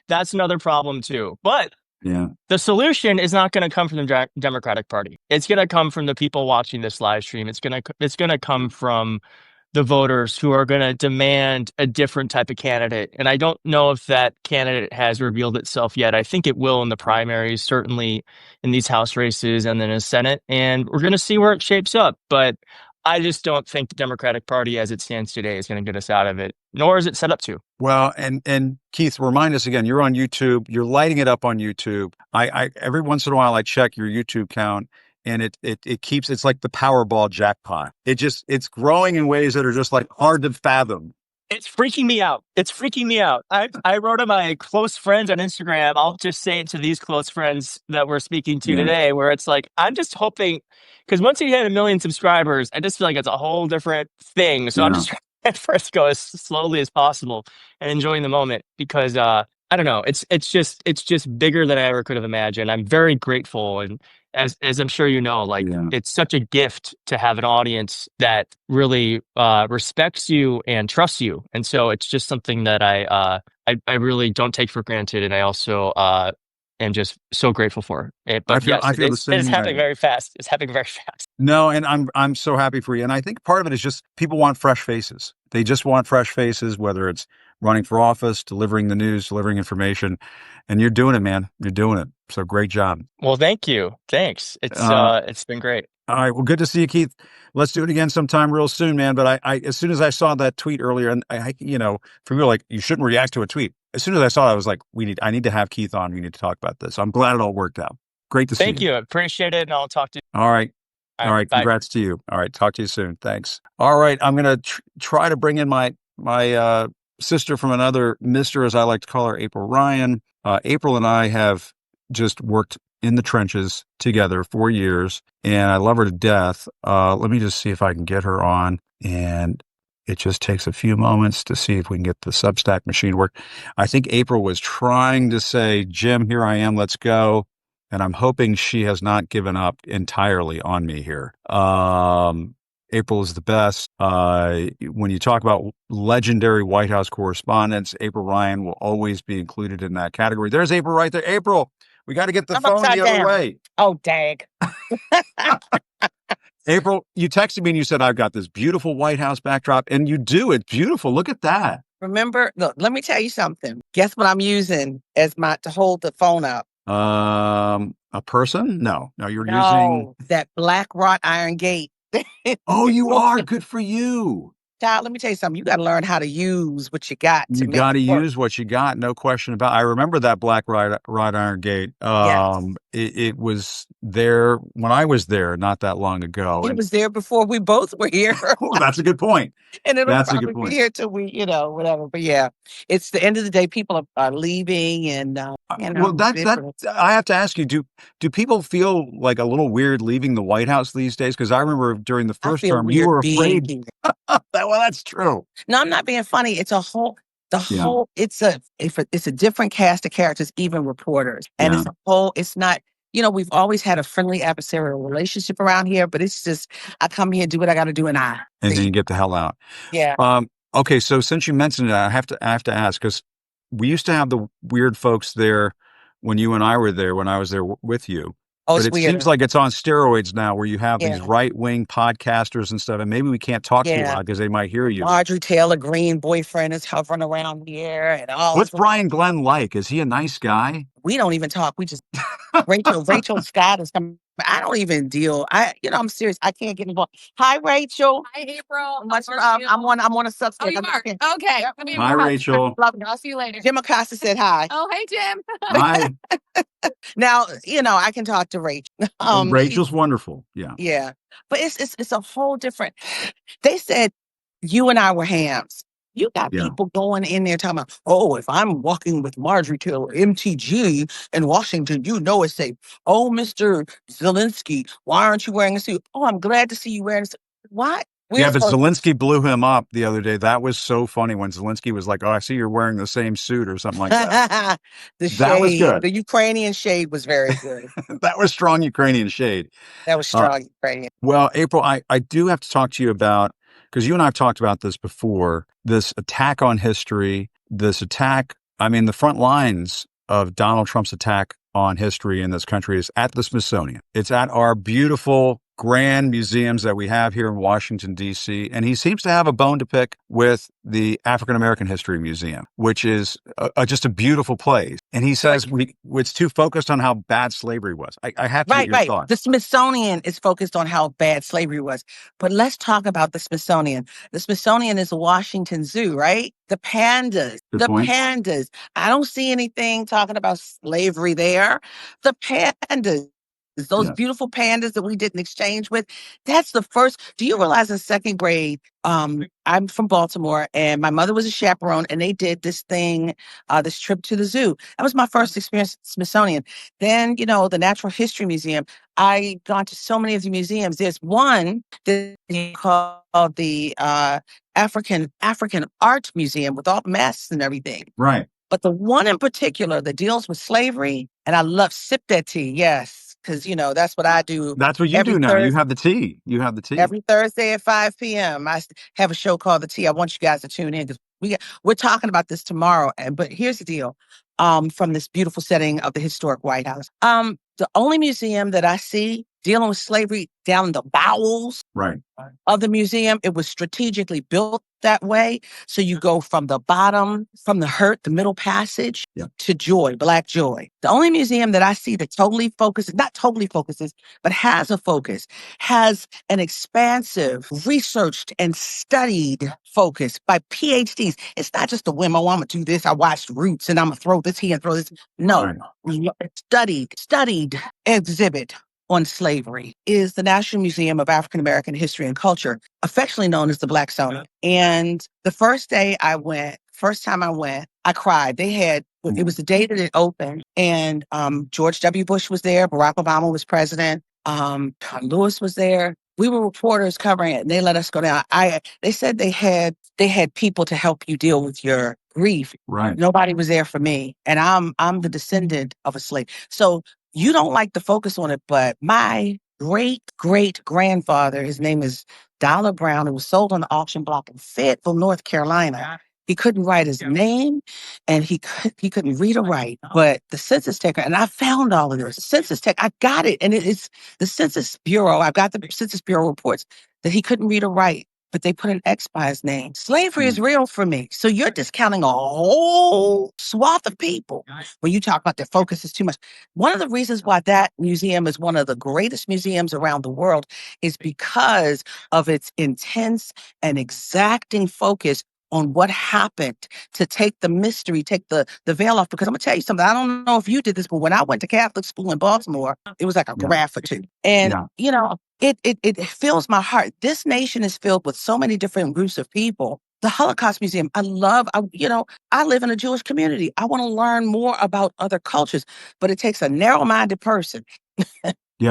That's another problem too. But the solution is not going to come from the Democratic Party. It's going to come from the people watching this live stream. It's going to come from the voters who are going to demand a different type of candidate. And I don't know if that candidate has revealed itself yet. I think it will in the primaries, certainly in these House races and then in the Senate. And we're going to see where it shapes up. But I just don't think the Democratic Party as it stands today is going to get us out of it, nor is it set up to. Well, and Keith, remind us again, you're on YouTube, you're lighting it up on YouTube. I every once in a while I check your YouTube count, and it's like the Powerball jackpot. It's growing in ways that are just like hard to fathom. It's freaking me out. I wrote to my close friends on Instagram. I'll just say it to these close friends that we're speaking to today, where it's like, I'm just hoping, because once you hit 1 million subscribers, I just feel like it's a whole different thing. So I'm just trying at first go as slowly as possible and enjoying the moment, because I don't know, it's just bigger than I ever could have imagined. I'm very grateful, and as I'm sure you know, it's such a gift to have an audience that really respects you and trusts you. And so it's just something that I really don't take for granted, and I also am just so grateful for it. But I feel the same. It's happening very fast. It's happening very fast. No, and I'm so happy for you. And I think part of it is just people want fresh faces. They just want fresh faces, whether it's running for office, delivering the news, delivering information. And you're doing it, man. You're doing it. So great job. Well, thank you. Thanks. It's been great. All right. Well, good to see you, Keith. Let's do it again sometime real soon, man. But I as soon as I saw that tweet earlier, and for me, like, you shouldn't react to a tweet. As soon as I saw it, I was like, I need to have Keith on. We need to talk about this. I'm glad it all worked out. Great to see you. Thank you. I appreciate it. And I'll talk to you. All right. All right. Bye. Congrats to you. All right. Talk to you soon. Thanks. All right. I'm going to try to bring in my sister from another mister, as I like to call her, April Ryan. April and I have just worked in the trenches together for years, and I love her to death. Let me just see if I can get her on, and it just takes a few moments to see if we can get the Substack machine work. I think April was trying to say, Jim, here I am, let's go. And I'm hoping she has not given up entirely on me here. April is the best. When you talk about legendary White House correspondents, April Ryan will always be included in that category. There's April right there. April, we got to get the phone the other way. Oh, dang. April, you texted me and you said, I've got this beautiful White House backdrop. And you do. It's beautiful. Look at that. Remember, look, let me tell you something. Guess what I'm using as to hold the phone up? A person? No, you're using that black wrought iron gate. Oh, you are. Good for you. Child, let me tell you something. You got to learn how to use what you got. You got to use what you got. No question about it. I remember that black wrought iron gate. Yes. It was there when I was there not that long ago. It was there before we both were here. Oh, that's a good point. And it'll probably be here till we, whatever. But yeah, it's the end of the day. People are leaving, and well, that I have to ask you: Do people feel like a little weird leaving the White House these days? Because I remember during the first term, you were afraid. Well, that's true. No, I'm not being funny. It's a whole. It's a different cast of characters, even reporters, and it's a whole. It's not. We've always had a friendly adversarial relationship around here, but it's just, I come here, do what I got to do, and then you get the hell out. Yeah. Okay. So since you mentioned it, I have to ask, because we used to have the weird folks there when you and I were there, when I was there with you. Oh, but it seems like it's on steroids now, where you have these right-wing podcasters and stuff, and maybe we can't talk to you loud because they might hear you. Marjorie Taylor Greene boyfriend is hovering around here, and all. What's Brian Glenn like? Is he a nice guy? We don't even talk. We just Rachel Scott is coming. I don't even deal. I'm serious. I can't get involved. Hi, Rachel. Hi, April. I'm on a Substack. Oh, you are? Okay. Hi, Rachel. I'll see you later. Jim Acosta said hi. Oh, hey, Jim. Hi. Now, I can talk to Rachel. Rachel's wonderful. Yeah. Yeah. But it's a whole different. They said you and I were hams. You got people going in there talking about, if I'm walking with Marjorie Taylor, MTG in Washington, it's safe. Oh, Mr. Zelensky, why aren't you wearing a suit? Oh, I'm glad to see you wearing a suit. What? But Zelensky blew him up the other day. That was so funny when Zelensky was like, I see you're wearing the same suit or something like that. That was good. The Ukrainian shade was very good. That was strong Ukrainian shade. That was strong Ukrainian. Well, April, I do have to talk to you about, because you and I have talked about this before, this attack on history, the front lines of Donald Trump's attack on history in this country is at the Smithsonian. It's at our beautiful, grand museums that we have here in Washington, D.C. And he seems to have a bone to pick with the African American History Museum, which is just a beautiful place. And he says it's too focused on how bad slavery was. I have to get your thoughts. The Smithsonian is focused on how bad slavery was. But let's talk about the Smithsonian. The Smithsonian is a Washington Zoo, right? The pandas. Pandas. I don't see anything talking about slavery there. The pandas. Those beautiful pandas that we did an exchange with. That's the first. Do you realize in second grade, I'm from Baltimore, and my mother was a chaperone, and they did this thing, this trip to the zoo. That was my first experience at Smithsonian. Then, the Natural History Museum. I gone to so many of the museums. There's one that called the African Art Museum with all the masks and everything. Right. But the one in particular that deals with slavery, and I love sip that tea. Yes. Because, that's what I do. That's what you do now. You have the tea. Every Thursday at 5 p.m. I have a show called The Tea. I want you guys to tune in because we're talking about this tomorrow. But here's the deal. From this beautiful setting of the historic White House. The only museum that I see dealing with slavery down in the bowels of the museum. It was strategically built that way. So you go from the bottom, from the hurt, the middle passage to joy, Black joy. The only museum that I see that totally focuses, not totally focuses, but has a focus, has an expansive, researched and studied focus by PhDs. It's not just a whim, oh, I'm going to do this. I watched Roots and I'm going to throw this here and throw this. No, studied exhibit on slavery is the National Museum of African American History and Culture, affectionately known as the Blacksonian. And the first time I went, I cried. It was the day that it opened, and George W. Bush was there, Barack Obama was president, John Lewis was there. We were reporters covering it, and they let us go down. They said they had people to help you deal with your grief. Right. Nobody was there for me, and I'm the descendant of a slave. So you don't like to focus on it, but my great-great-grandfather, his name is Dollar Brown, it was sold on the auction block in Fayetteville, North Carolina. He couldn't write his name, and he couldn't read or write. But the census taker, and I found all of this. Census tech, I got it, and it's the Census Bureau. I've got the Census Bureau reports that he couldn't read or write, but they put an X by his name. Slavery is real for me. So you're discounting a whole swath of people when you talk about their focus is too much. One of the reasons why that museum is one of the greatest museums around the world is because of its intense and exacting focus on what happened to take the mystery, take the veil off. Because I'm going to tell you something. I don't know if you did this, but when I went to Catholic school in Baltimore, it was like a graph or two. And, it fills my heart. This nation is filled with so many different groups of people. The Holocaust Museum, I live in a Jewish community. I want to learn more about other cultures, but it takes a narrow-minded person.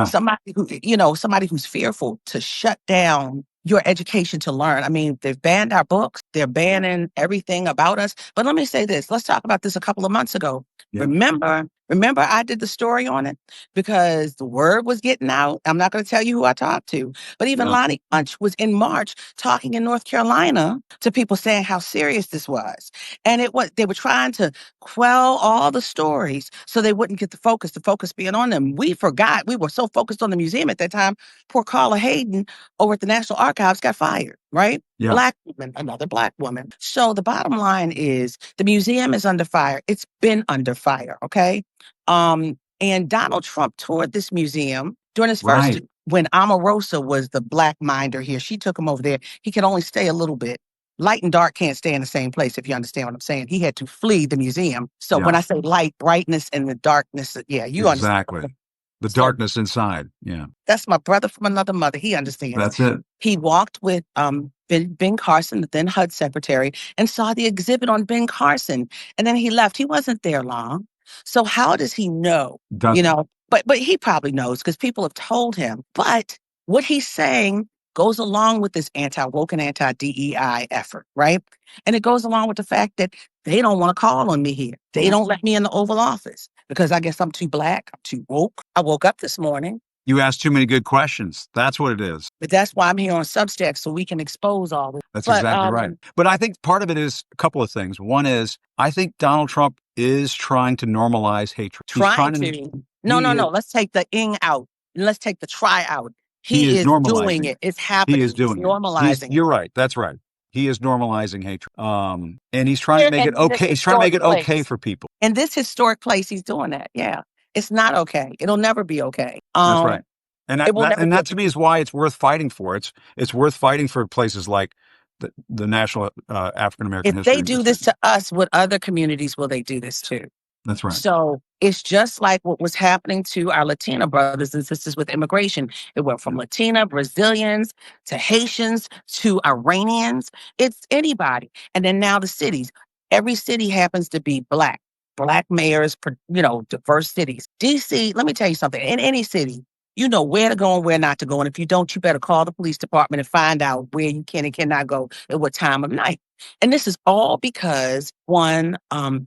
Somebody who's fearful to shut down your education to learn. I mean, they've banned our books. They're banning everything about us. But let me say this. Let's talk about this a couple of months ago. Yeah. Remember I did the story on it because the word was getting out. I'm not going to tell you who I talked to, but even Lonnie Punch was in March talking in North Carolina to people saying how serious this was. And they were trying to quell all the stories so they wouldn't get the focus being on them. We forgot. We were so focused on the museum at that time. Poor Carla Hayden over at the National Archives got fired, right? Yeah. Black woman, another Black woman. So the bottom line is the museum is under fire. It's been under fire, okay? And Donald Trump toured this museum during his first, when Omarosa was the Black minder here. She took him over there. He could only stay a little bit. Light and dark can't stay in the same place, if you understand what I'm saying. He had to flee the museum. So when I say light, brightness, and the darkness, you understand. Exactly. The darkness inside. Yeah. That's my brother from another mother. He understands. That's it. He walked with Ben Carson, the then HUD secretary, and saw the exhibit on Ben Carson. And then he left. He wasn't there long. So how does he know? But he probably knows because people have told him. But what he's saying goes along with this anti-woke and anti-DEI effort, right? And it goes along with the fact that they don't want to call on me here. They don't let me in the Oval Office because I guess I'm too Black, I'm too woke. I woke up this morning. You asked too many good questions. That's what it is. But that's why I'm here on Substack, so we can expose all this. That's exactly right. But I think part of it is a couple of things. One is, I think Donald Trump is trying to normalize hatred. No. Let's take the ing out. Let's take the try out. He is doing it. It's happening. He is doing it. Normalizing. You're right. That's right. He is normalizing hatred. And he's trying to make it okay. He's trying to make it okay for people. In this historic place, he's doing that. Yeah. It's not okay. It'll never be okay. That's right. And that to me is why it's worth fighting for. It's worth fighting for places like the National African American History. If they do this to us, what other communities will they do this to? That's right. So it's just like what was happening to our Latina brothers and sisters with immigration. It went from Latina, Brazilians, to Haitians, to Iranians. It's anybody. And then now the cities. Every city happens to be Black mayors, diverse cities. DC, let me tell you something. In any city, you know where to go and where not to go. And if you don't, you better call the police department and find out where you can and cannot go at what time of night. And this is all because, one,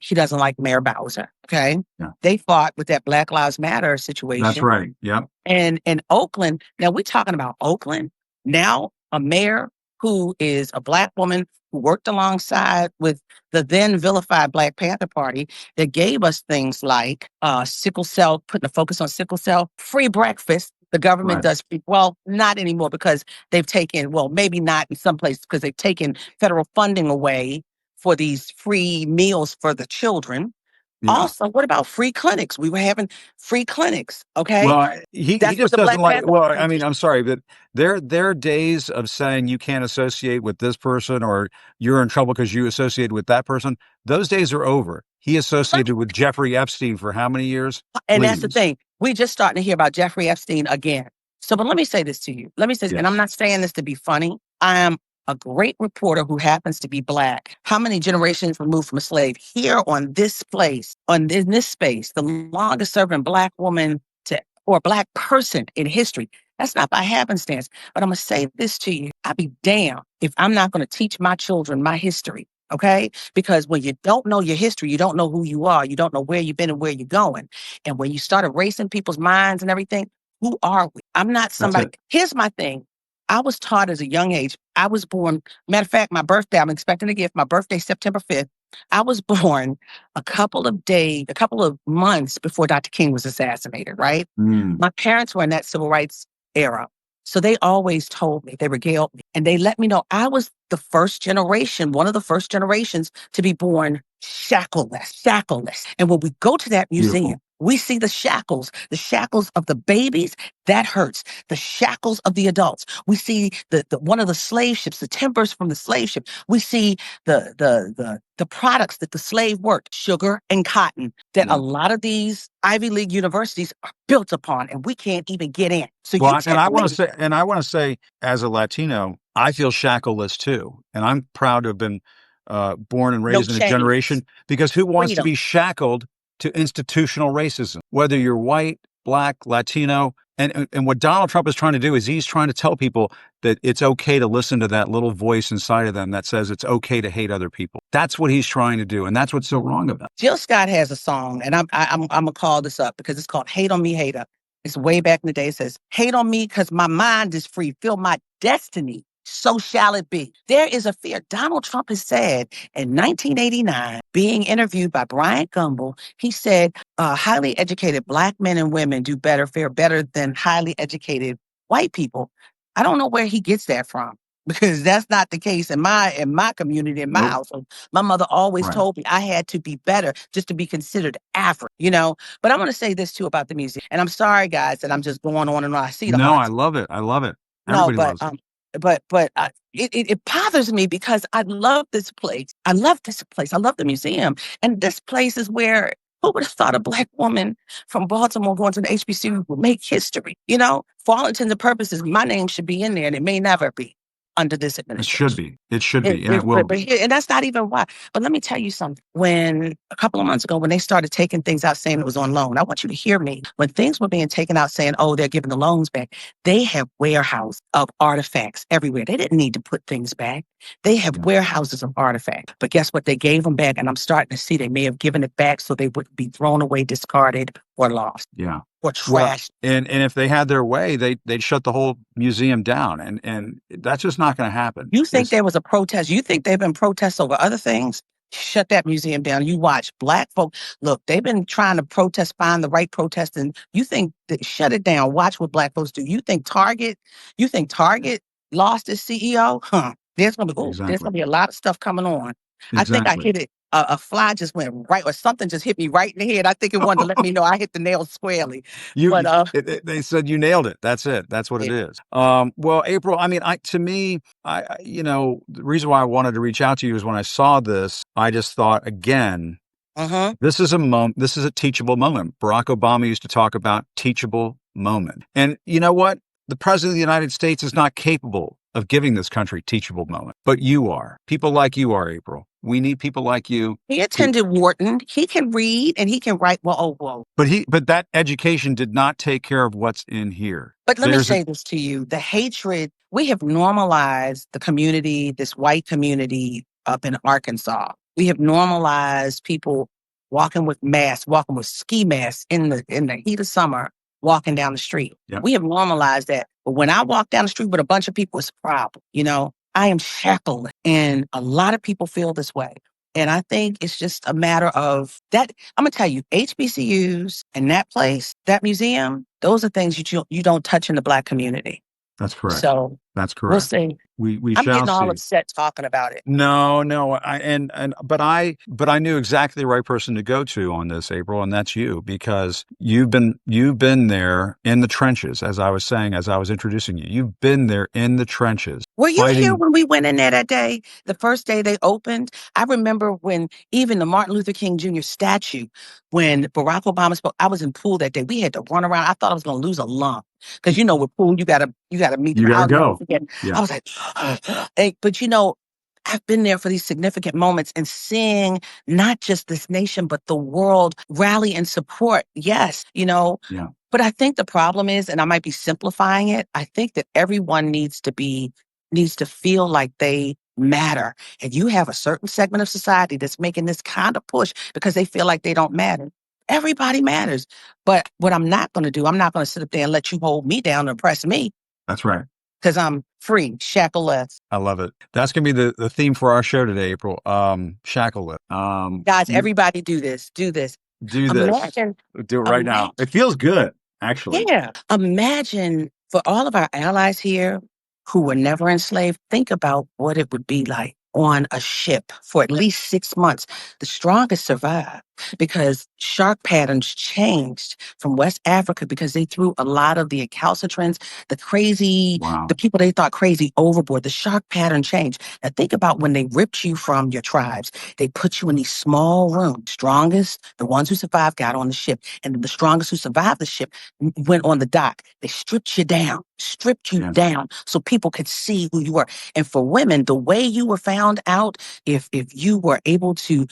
he doesn't like Mayor Bowser, okay? Yeah. They fought with that Black Lives Matter situation. That's right, yeah. And in Oakland, now we're talking about Oakland, now a mayor who is a Black woman who worked alongside with the then vilified Black Panther Party that gave us things like sickle cell, putting a focus on sickle cell, free breakfast, The government does, well, not anymore because they've taken, well, maybe not in some places because they've taken federal funding away for these free meals for the children. Yeah. Also, what about free clinics? We were having free clinics, okay? Well, he just doesn't like, well, I mean, I'm sorry, but there are days of saying you can't associate with this person or you're in trouble because you associated with that person. Those days are over. He associated with Jeffrey Epstein for how many years? And that's the thing. We're just starting to hear about Jeffrey Epstein again. So, but let me say this to you. Let me say, and I'm not saying this to be funny. I am a great reporter who happens to be Black. How many generations removed from a slave here on this place, in this space, the longest serving Black woman or Black person in history. That's not by happenstance. But I'm going to say this to you. I'd be damned if I'm not going to teach my children my history. Okay? Because when you don't know your history, you don't know who you are. You don't know where you've been and where you're going. And when you start erasing people's minds and everything, who are we? I'm not somebody. Here's my thing. I was taught as a young age. I was born, matter of fact, my birthday, I'm expecting a gift. My birthday, September 5th. I was born a couple of months before Dr. King was assassinated, right? My parents were in that civil rights era. So they always told me, they regaled me, and they let me know I was the first generation, one of the first generations to be born shackleless. And when we go to that museum, we see the shackles of the babies. That hurts. The shackles of the adults. We see the one of the slave ships, the timbers from the slave ship. We see the products that the slave worked, sugar and cotton, that a lot of these Ivy League universities are built upon, and we can't even get in. So I want to say, as a Latino, I feel shackleless too, and I'm proud to have been born and raised in a generation, because who wants to be shackled to institutional racism, whether you're white, Black, Latino. And what Donald Trump is trying to do is he's trying to tell people that it's okay to listen to that little voice inside of them that says it's okay to hate other people. That's what he's trying to do, and that's what's so wrong about it. Jill Scott has a song, and I'm gonna call this up because it's called "Hate on Me, Hater." It's way back in the day. It says, "Hate on me because my mind is free. Feel my destiny. So shall it be." There is a fear. Donald Trump has said in 1989, being interviewed by Bryant Gumbel, he said, highly educated Black men and women fare better than highly educated white people. I don't know where he gets that from, because that's not the case in my community, in my household. My mother always told me I had to be better just to be considered average, But I'm going to say this too about the museum. And I'm sorry, guys, that I'm just going on and on. I see the I love it. Everybody loves it. But it bothers me because I love this place. I love the museum. And this place is where, who would have thought a Black woman from Baltimore going to the HBCU would make history? For all intents and purposes, my name should be in there, and it may never be under this administration. It should be. And it will be. And that's not even why. But let me tell you something. When a couple of months ago, when they started taking things out saying it was on loan, I want you to hear me. When things were being taken out saying, oh, they're giving the loans back, they have warehouses of artifacts everywhere. They didn't need to put things back. They have warehouses of artifacts. But guess what? They gave them back. And I'm starting to see they may have given it back so they wouldn't be thrown away, discarded, or lost. Yeah. Or trashed. Well, and if they had their way, they'd shut the whole museum down. And that's just not going to happen. You think there was a protest? You think they've been protests over other things? Shut that museum down. You watch Black folk. Look, they've been trying to protest, find the right protest. And you think shut it down. Watch what Black folks do. You think Target lost its CEO? There's going to be a lot of stuff coming on. Exactly. I think I hit it. A fly just went right, or something just hit me right in the head. I think it wanted to let me know I hit the nail squarely. They said you nailed it. That's it. That's what it is. Well, April, I mean, the reason why I wanted to reach out to you is when I saw this, I just thought, again, this is a teachable moment. Barack Obama used to talk about teachable moment. And you know what? The president of the United States is not capable of giving this country teachable moment, but you are. People like you are, April. We need people like you. He attended Wharton. He can read and he can write. But that education did not take care of what's in here. But let me say this to you. The hatred, we have normalized the community, this white community up in Arkansas. We have normalized people walking with ski masks in the heat of summer, walking down the street. Yep. We have normalized that. But when I walk down the street with a bunch of people, it's a problem. I am shackled, and a lot of people feel this way. And I think it's just a matter of that. I'm going to tell you, HBCUs and that place, that museum, those are things you don't touch in the Black community. That's correct. So that's correct. we'll see. We I'm shall getting all see. upset talking about it. No, but I knew exactly the right person to go to on this, April, and that's you, because you've been there in the trenches, as I was saying, as I was introducing you. You've been there in the trenches. Were you here when we went in there that day, the first day they opened? I remember when even the Martin Luther King Jr. statue, when Barack Obama spoke, I was in pool that day. We had to run around. I thought I was going to lose a lung because with pool you gotta meet. You gotta go. I was like, but I've been there for these significant moments and seeing not just this nation but the world rally and support. Yes, Yeah. But I think the problem is, and I might be simplifying it, I think that everyone needs to feel like they matter. And you have a certain segment of society that's making this kind of push because they feel like they don't matter. Everybody matters. But what I'm not going to do, I'm not going to sit up there and let you hold me down and oppress me. That's right. Because I'm free, shackleless. I love it. That's going to be the theme for our show today, April. Shackleless. Guys, everybody do this. Do this. Do this. Do it right now. It feels good, actually. Yeah. Imagine for all of our allies here who were never enslaved, think about what it would be like on a ship for at least 6 months. The strongest survived because shark patterns changed from West Africa because they threw a lot of the recalcitrants, the people they thought crazy overboard. The shark pattern changed. Now think about when they ripped you from your tribes. They put you in these small rooms. Strongest, the ones who survived got on the ship. And the strongest who survived the ship went on the dock. They stripped you down so people could see who you were. And for women, the way you were found out, if you were able to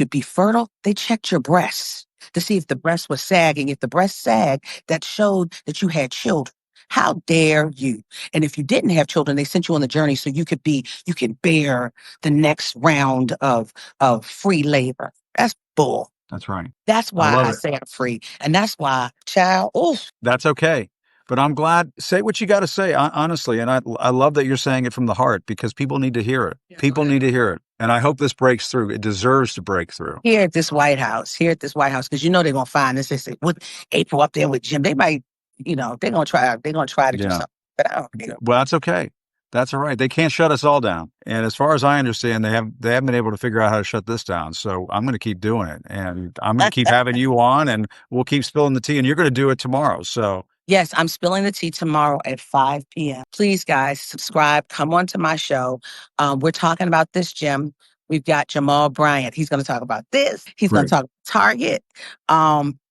be fertile, they checked your breasts to see if the breast was sagging. If the breast sagged, that showed that you had children. How dare you? And if you didn't have children, they sent you on the journey so you could bear the next round of free labor. That's bull. That's right. That's why I say I'm free. And that's why, child, that's okay. But I'm glad. Say what you got to say, honestly. And I love that you're saying it from the heart because people need to hear it. Yeah, people need to hear it. And I hope this breaks through. It deserves to break through. Here at this White House, because they're going to find this. They say, with April up there with Jim, they might, they're going to try to do something. But I don't care. Well, that's okay. That's all right. They can't shut us all down. And as far as I understand, they haven't been able to figure out how to shut this down. So I'm going to keep doing it. And I'm going to keep having you on and we'll keep spilling the tea. And you're going to do it tomorrow. So yes, I'm spilling the tea tomorrow at 5 p.m. Please, guys, subscribe. Come on to my show. We're talking about this, Jim. We've got Jamal Bryant. He's going to talk about this. He's going to talk about Target.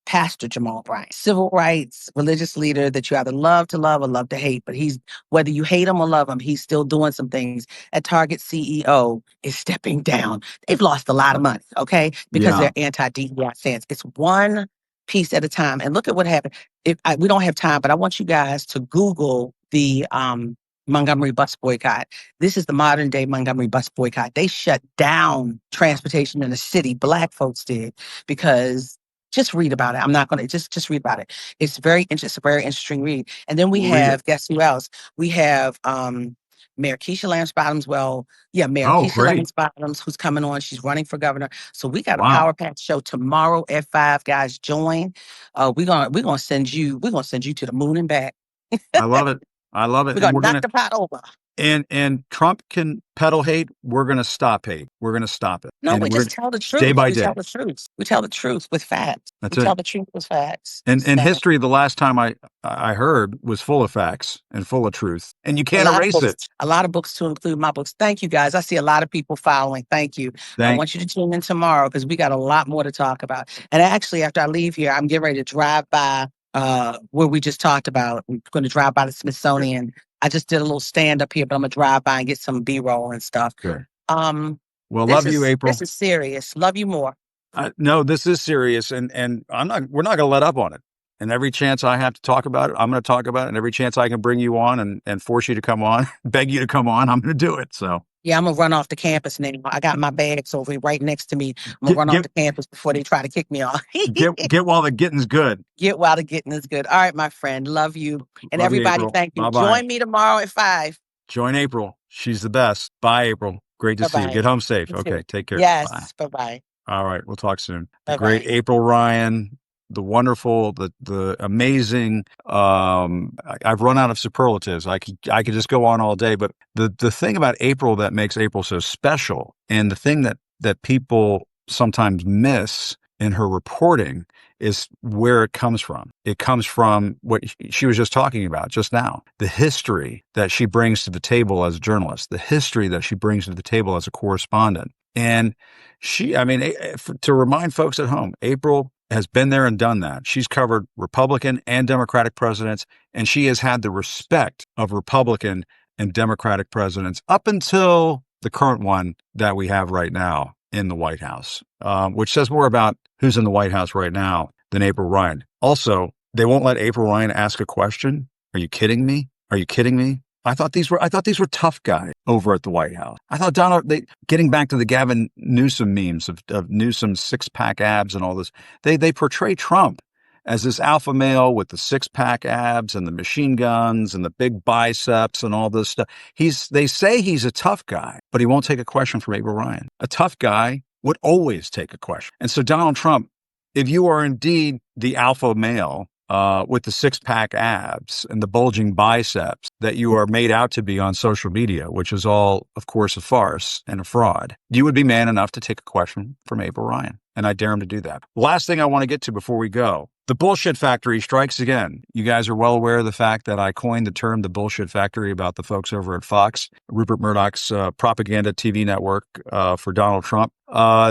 Pastor Jamal Bryant, civil rights, religious leader that you either love to love or love to hate. But whether you hate him or love him, he's still doing some things. At Target CEO is stepping down. They've lost a lot of money, okay? Because they're anti-DEI stance. It's one piece at a time. And look at what happened. We don't have time, but I want you guys to Google the Montgomery bus boycott. This is the modern day Montgomery bus boycott. They shut down transportation in the city. Black folks did because just read about it. I'm not going to just read about it. It's very interesting read. And then we have, guess who else? We have Mayor Keisha Lance Bottoms. Keisha Lance Bottoms, who's coming on. She's running for governor. So we got a power packed show tomorrow at 5. Guys, join. We're gonna send you to the moon and back. I love it. We're gonna knock the pot over. And Trump can peddle hate. We're going to stop hate. We're going to stop it. No, we just tell the truth. Day by day. We tell the truth with facts. Tell the truth with facts. And history, the last time I heard, was full of facts and full of truth. And you can't erase it. A lot of books to include my books. Thank you, guys. I see a lot of people following. Thank you. I want you to tune in tomorrow because we got a lot more to talk about. And actually, after I leave here, I'm getting ready to drive by where we just talked about. We're going to drive by the Smithsonian. I just did a little stand up here, but I'm going to drive by and get some B-roll and stuff. Sure. Well, love you, April. This is serious. Love you more. No, this is serious. And we're not going to let up on it. And every chance I have to talk about it, I'm going to talk about it. And every chance I can bring you on and force you to come on, beg you to come on, I'm going to do it. So. Yeah, I'm going to run off the campus now. I got my bags over right next to me. I'm going to run off the campus before they try to kick me off. get while the getting's good. Get while the getting is good. All right, my friend. Love you. And everybody, thank you. Bye-bye. Join me tomorrow at 5. Join April. She's the best. Bye, April. Great to see you. Bye-bye. Get home safe. You too. Okay, take care. Bye. Yes. Bye-bye. All right, we'll talk soon. The Bye-bye. great April Ryan, the wonderful, the amazing. I've run out of superlatives. I could just go on all day. But the thing about April that makes April so special, and the thing that people sometimes miss in her reporting, is where it comes from. It comes from what she was just talking about just now. The history that she brings to the table as a journalist, the history that she brings to the table as a correspondent. And to remind folks at home, April has been there and done that. She's covered Republican and Democratic presidents, and she has had the respect of Republican and Democratic presidents up until the current one that we have right now in the White House, which says more about who's in the White House right now than April Ryan. Also, they won't let April Ryan ask a question. Are you kidding me? Are you kidding me? I thought these were tough guys over at the White House. I thought getting back to the Gavin Newsom memes of Newsom's six-pack abs and all this, they portray Trump as this alpha male with the six-pack abs and the machine guns and the big biceps and all this stuff. They say he's a tough guy, but he won't take a question from April Ryan. A tough guy would always take a question. And so Donald Trump, if you are indeed the alpha male with the six-pack abs and the bulging biceps that you are made out to be on social media, which is all, of course, a farce and a fraud, you would be man enough to take a question from April Ryan. And I dare him to do that. Last thing I want to get to before we go. The bullshit factory strikes again. You guys are well aware of the fact that I coined the term the bullshit factory about the folks over at Fox, Rupert Murdoch's propaganda TV network for Donald Trump.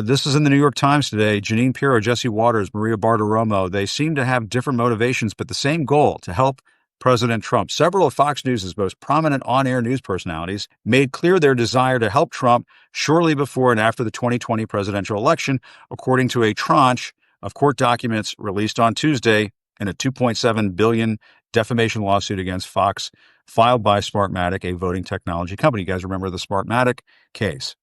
This is in the New York Times today. Jeanine Pirro, Jesse Waters, Maria Bartiromo, they seem to have different motivations, but the same goal, to help President Trump. Several of Fox News' most prominent on-air news personalities made clear their desire to help Trump shortly before and after the 2020 presidential election, according to a tranche of court documents released on Tuesday in a $2.7 billion defamation lawsuit against Fox filed by Smartmatic, a voting technology company. You guys remember the Smartmatic case.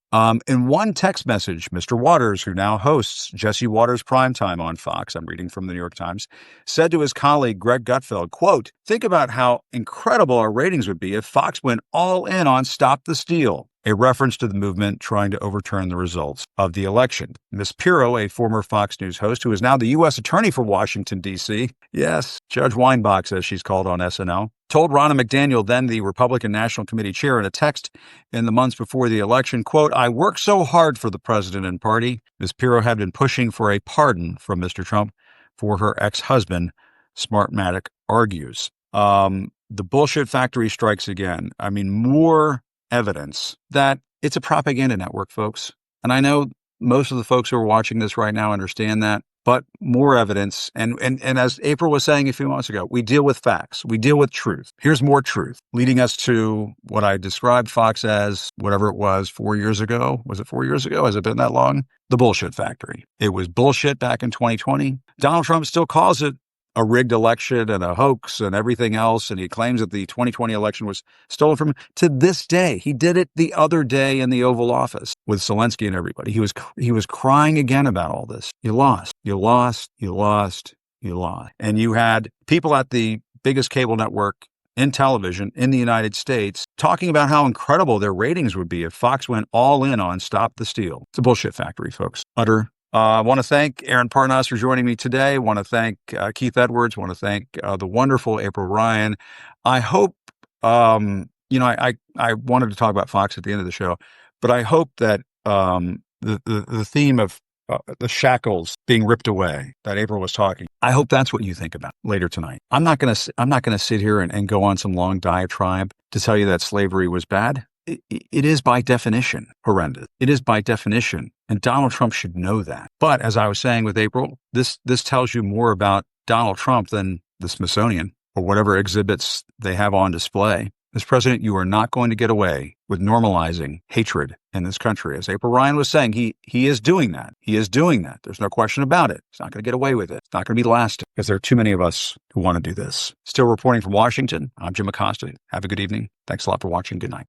In one text message, Mr. Waters, who now hosts Jesse Waters Primetime on Fox, I'm reading from the New York Times, said to his colleague Greg Gutfeld, quote, "Think about how incredible our ratings would be if Fox went all in on Stop the Steal," a reference to the movement trying to overturn the results of the election. Ms. Pirro, a former Fox News host who is now the U.S. Attorney for Washington, D.C., yes, Judge Weinbach, as she's called on SNL, told Ronna McDaniel, then the Republican National Committee chair, in a text in the months before the election, quote, "I worked so hard for the president and party." Ms. Pirro had been pushing for a pardon from Mr. Trump for her ex-husband, Smartmatic argues. The bullshit factory strikes again. I mean, more evidence that it's a propaganda network, folks. And I know most of the folks who are watching this right now understand that, but more evidence. And as April was saying a few months ago, we deal with facts. We deal with truth. Here's more truth, leading us to what I described Fox as, whatever it was, 4 years ago. Was it 4 years ago? Has it been that long? The bullshit factory. It was bullshit back in 2020. Donald Trump still calls it a rigged election and a hoax and everything else. And he claims that the 2020 election was stolen from him to this day. He did it the other day in the Oval Office with Zelensky and everybody. He was crying again about all this. You lost. And you had people at the biggest cable network in television in the United States talking about how incredible their ratings would be if Fox went all in on Stop the Steal. It's a bullshit factory, folks. Utter. I want to thank Aaron Parnas for joining me today. I want to thank Keith Edwards. I want to thank the wonderful April Ryan. I hope, I wanted to talk about Fox at the end of the show, but I hope that the theme of the shackles being ripped away that April was talking, I hope that's what you think about later tonight. I'm not going to sit here and go on some long diatribe to tell you that slavery was bad. It is by definition horrendous. It is by definition. And Donald Trump should know that. But as I was saying with April, this tells you more about Donald Trump than the Smithsonian or whatever exhibits they have on display. As president, you are not going to get away with normalizing hatred in this country. As April Ryan was saying, he is doing that. He is doing that. There's no question about it. He's not going to get away with it. It's not going to be lasting because there are too many of us who want to do this. Still reporting from Washington, I'm Jim Acosta. Have a good evening. Thanks a lot for watching. Good night.